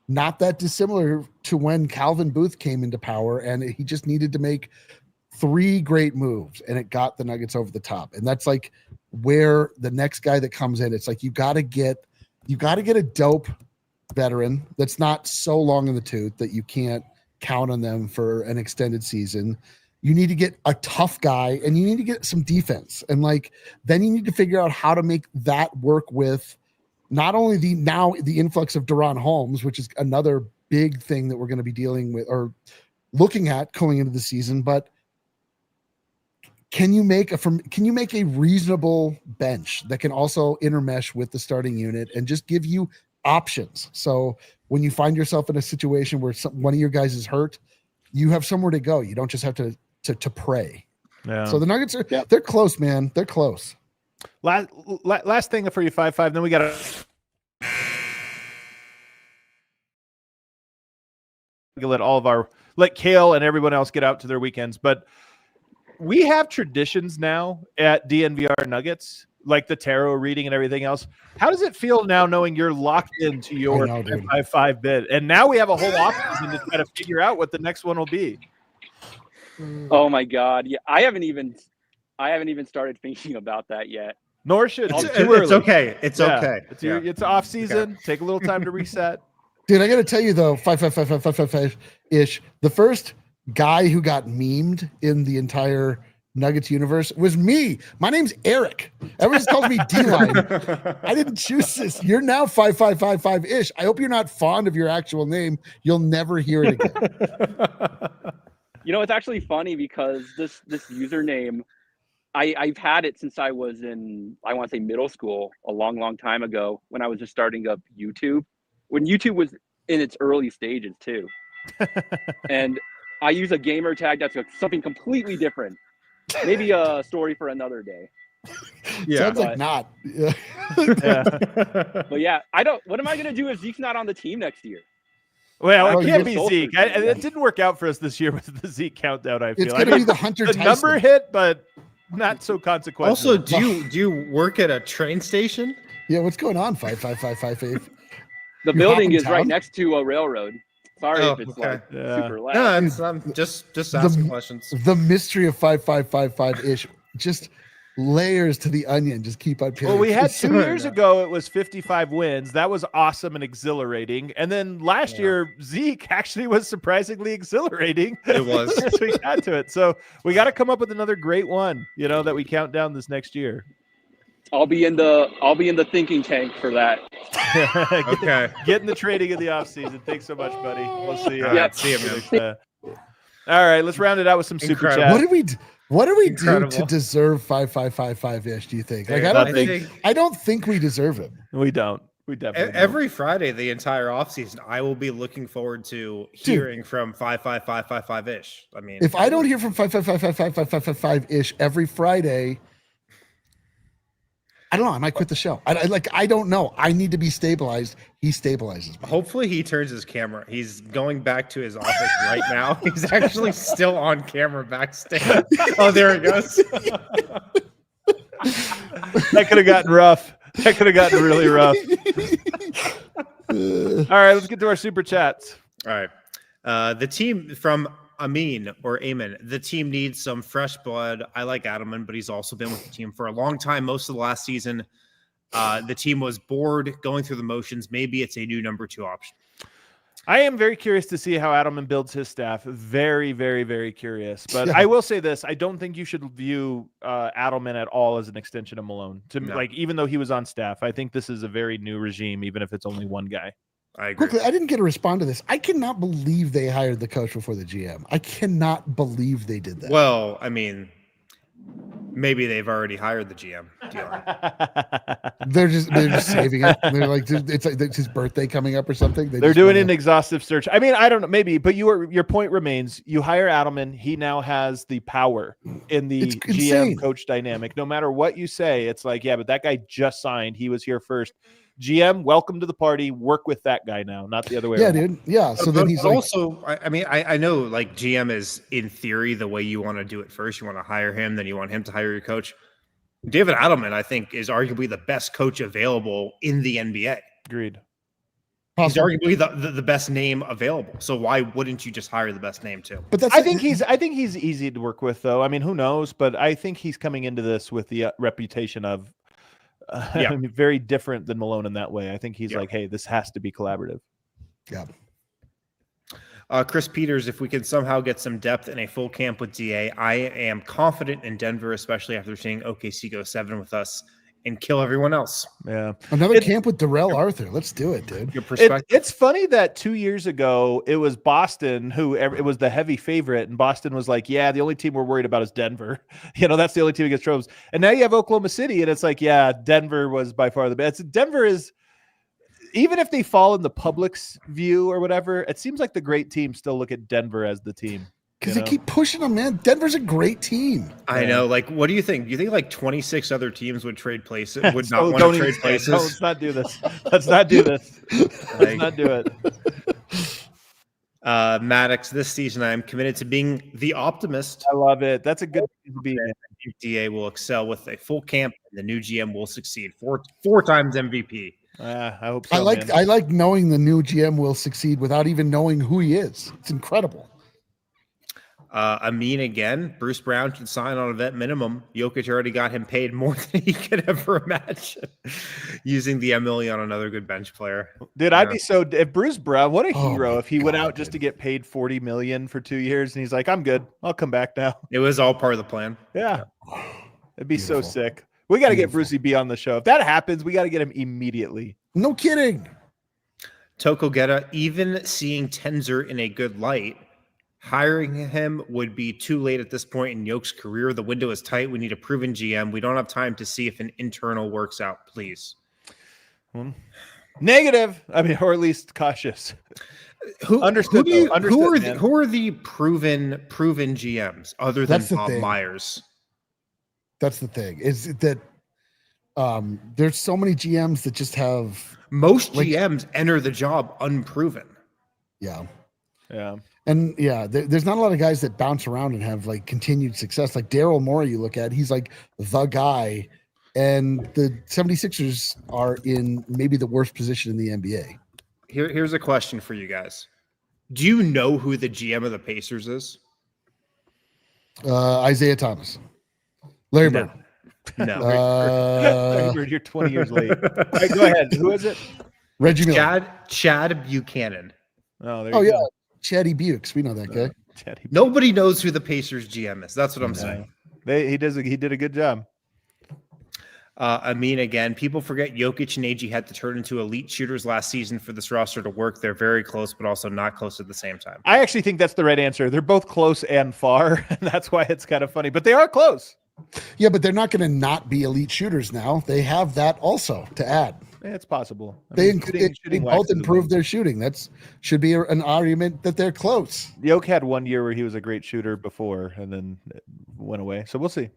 not that dissimilar to when Calvin Booth came into power, and he just needed to make 3 great moves, and it got the Nuggets over the top. And that's like where the next guy that comes in, it's like you got to get a dope veteran that's not so long in the tooth that you can't count on them for an extended season. You need to get a tough guy, and you need to get some defense. And like, then you need to figure out how to make that work with not only the influx of Deron Holmes, which is another big thing that we're going to be dealing with or looking at going into the season, but can you make a reasonable bench that can also intermesh with the starting unit and just give you options. So when you find yourself in a situation where one of your guys is hurt, you have somewhere to go. You don't just have to pray. Yeah. So the Nuggets they're close, man. They're close. Last thing for you, 5-5. Then we got to let Kale and everyone else get out to their weekends. But we have traditions now at DNVR Nuggets, like the tarot reading and everything else. How does it feel now knowing you're locked into your 5-5 bid? And now we have a whole offseason to try to figure out what the next one will be. Oh my God. Yeah. I haven't even started thinking about that yet. Nor should it's okay. It's okay. It's off season. Okay. Take a little time to reset. Dude, I got to tell you though, 5-5-5-5-5-5 ish. The first guy who got memed in the entire Nuggets universe was me. My name's Eric. Everyone just calls me D-Line. I didn't choose this. You're now 5-5-5-5 ish. I hope you're not fond of your actual name. You'll never hear it again. You know, it's actually funny because this username, I've had it since I was in, I want to say middle school, a long time ago when I was just starting up YouTube. When YouTube was in its early stages too. And I use a gamer tag that's something completely different. Maybe a story for another day. Yeah. Sounds like not. Yeah. But yeah, what am I going to do if Zeke's not on the team next year? Well, it can't be Zeke. It didn't work out for us this year with the Zeke countdown, I feel. It's going to be the Hunter Tyson. The number hit, but not so consequential. Also, do you work at a train station? Yeah, what's going on, 5-5-5-5-8? The building is right next to a railroad. Sorry if it's super loud. No, I'm just asking questions. The mystery of 5-5-5-5-ish, just layers to the onion. Just keep on peeling. Well, we had 2 years ago, it was 55 wins. That was awesome and exhilarating. And then last year, Zeke actually was surprisingly exhilarating. It was. As we got to it. So we got to come up with another great one, that we count down this next year. I'll be in the thinking tank for that. Okay. Get in the trading of the offseason. Thanks so much, buddy. We'll see you. Yeah, see you, man. All right, let's round it out with some super chat. What do we do to deserve 5-5-5-5-ish? Do you think? Like, I don't think we deserve it. We don't. We definitely every Friday, the entire offseason, I will be looking forward to hearing from 5-5-5-5-5-ish. I mean, if I don't hear from 5-5-5-5-5-5-5-5-ish every Friday, I don't know. I might quit the show. I don't know. I need to be stabilized. He stabilizes me. Hopefully he turns his camera. He's going back to his office right now. He's actually still on camera backstage. Oh, there it goes. That could have gotten rough. That could have gotten really rough. All right, let's get to our super chats. All right. The team from Amin or Amen. The team needs some fresh blood. I like Adelman, but he's also been with the team for a long time. Most of the last season, the team was bored, going through the motions. Maybe it's a new number 2 option. I am very curious to see how Adelman builds his staff. Very, very, very curious. But I will say this: I don't think you should view Adelman at all as an extension of Malone. Even though he was on staff, I think this is a very new regime, even if it's only one guy. I agree. Quickly, I didn't get to respond to this. I cannot believe they hired the coach before the GM. I cannot believe they did that. Well, I mean, maybe they've already hired the GM. They're just saving it. They're like, it's his birthday coming up or something. They're doing an exhaustive search. I mean, I don't know, maybe, but your point remains. You hire Adelman. He now has the power in the GM coach dynamic. No matter what you say, it's like, yeah, but that guy just signed. He was here first. GM, welcome to the party. Work with that guy now, not the other way around. Dude. Yeah. So then he's also, I mean, I know like GM is in theory the way you want to do it first. You want to hire him, then you want him to hire your coach. David Adelman, I think, is arguably the best coach available in the NBA. Agreed. He's arguably the best name available. So why wouldn't you just hire the best name too? But I think he's easy to work with, though. I mean, who knows? But I think he's coming into this with the reputation of I mean, very different than Malone in that way. I think he's like, hey, this has to be collaborative. Yeah. Chris Peters, if we can somehow get some depth in a full camp with DA, I am confident in Denver, especially after seeing OKC go 7 with us and kill everyone else. Yeah. Another camp with Darrell Arthur. Let's do it, dude. Your perspective. It's funny that 2 years ago, it was Boston it was the heavy favorite. And Boston was like, yeah, the only team we're worried about is Denver. That's the only team against tropes. And now you have Oklahoma City. And it's like, yeah, Denver was by far the best. Denver is even if they fall in the public's view or whatever, it seems like the great teams still look at Denver as the team. Because they keep pushing them, man. Denver's a great team. I know. Like, what do you think? Do you think like 26 other teams would trade places? Would not want to trade places? No, let's not do this. Let's not do this. Let's not do it. Maddox, this season I am committed to being the optimist. I love it. That's a good thing to be. DA will excel with a full camp, and the new GM will succeed. Four times MVP. I hope so. I like knowing the new GM will succeed without even knowing who he is. It's incredible. Amin again. Bruce Brown should sign on a vet minimum. Jokic already got him paid more than he could ever imagine. Using the $1 million on another good bench player. Dude, I'd be so. If Bruce Brown, what a hero! If he went out just to get paid $40 million for 2 years, and he's like, "I'm good. I'll come back now." It was all part of the plan. Yeah, it'd be so sick. We got to get Brucey B on the show. If that happens, we got to get him immediately. No kidding. Toko Geta, even seeing Tenzer in a good light. Hiring him would be too late at this point in Yoke's career. The window is tight. We need a proven GM. We don't have time to see if an internal works out, please. Negative. I mean, or at least cautious. Who are the proven GMs other than Bob Myers? That's the thing. Is that there's so many GMs that just have most GMs enter the job unproven. Yeah. Yeah. And there's not a lot of guys that bounce around and have like continued success. Like Daryl Morey, you look at, he's like the guy, and the 76ers are in maybe the worst position in the NBA. Here's a question for you guys. Do you know who the GM of the Pacers is? Isaiah Thomas. Larry Bird. No. You're 20 years late. Right, go ahead. Who is it? Reggie Miller. Chad Buchanan. Oh yeah. Chatty Bukes, we know that guy. Nobody knows who the Pacers GM is. That's what I'm saying. He did a good job. Amin again. People forget Jokic and AG had to turn into elite shooters last season for this roster to work. They're very close, but also not close at the same time. I actually think that's the right answer. They're both close and far, and that's why it's kind of funny. But they are close. Yeah, but they're not going to not be elite shooters now. They have that also to add. Yeah, it's possible. They both improved their shooting. That's should be an argument that they're close. Jokic had 1 year where he was a great shooter before, and then it went away. So we'll see.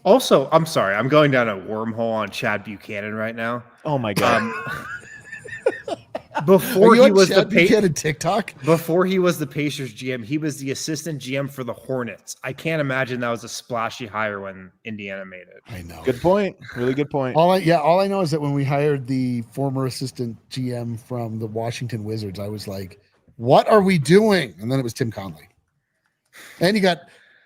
Also, I'm sorry, I'm going down a wormhole on Chad Buchanan right now. Oh my god! Before he was TikTok. Before he was the Pacers GM, he was the assistant GM for the Hornets. I can't imagine that was a splashy hire when Indiana made it. I know. Good point. Really good point. All I know is that when we hired the former assistant GM from the Washington Wizards, I was like, "What are we doing?" And then it was Tim Conley, and he got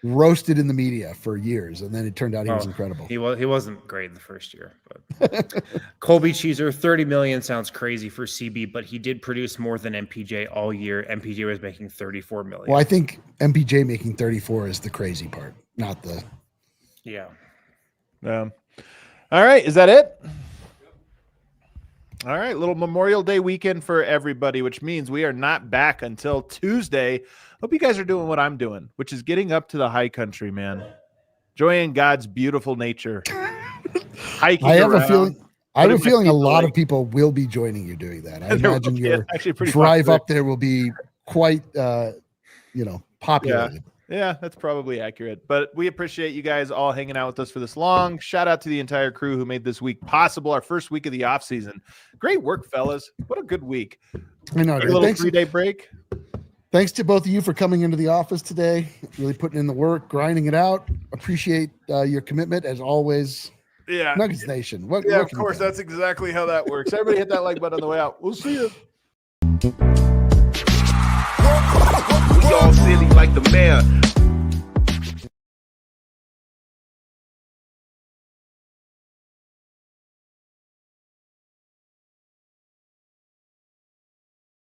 roasted in the media for years, and then it turned out he was incredible. He wasn't great in the first year, but Colby Cheeser, $30 million sounds crazy for CB, but he did produce more than MPJ all year. MPJ was making $34 million. Well, I think MPJ making 34 is the crazy part, not the. Yeah. All right, is that it? All right, little Memorial Day weekend for everybody, which means we are not back until Tuesday. Hope you guys are doing what I'm doing, which is getting up to the high country, man. Enjoying God's beautiful nature. Hiking I have around. a feeling a lot of people will be joining you doing that. I imagine your drive up there will be quite, populated. Yeah, that's probably accurate. But we appreciate you guys all hanging out with us for this long. Shout out to the entire crew who made this week possible, our first week of the off season. Great work, fellas. What a good week. I know. A little 3-day break. Thanks to both of you for coming into the office today, really putting in the work, grinding it out. Appreciate your commitment as always. Yeah. Nuggets Nation. Of course. That's exactly how that works. Everybody hit that like button on the way out. We'll see you. We all silly like the mayor.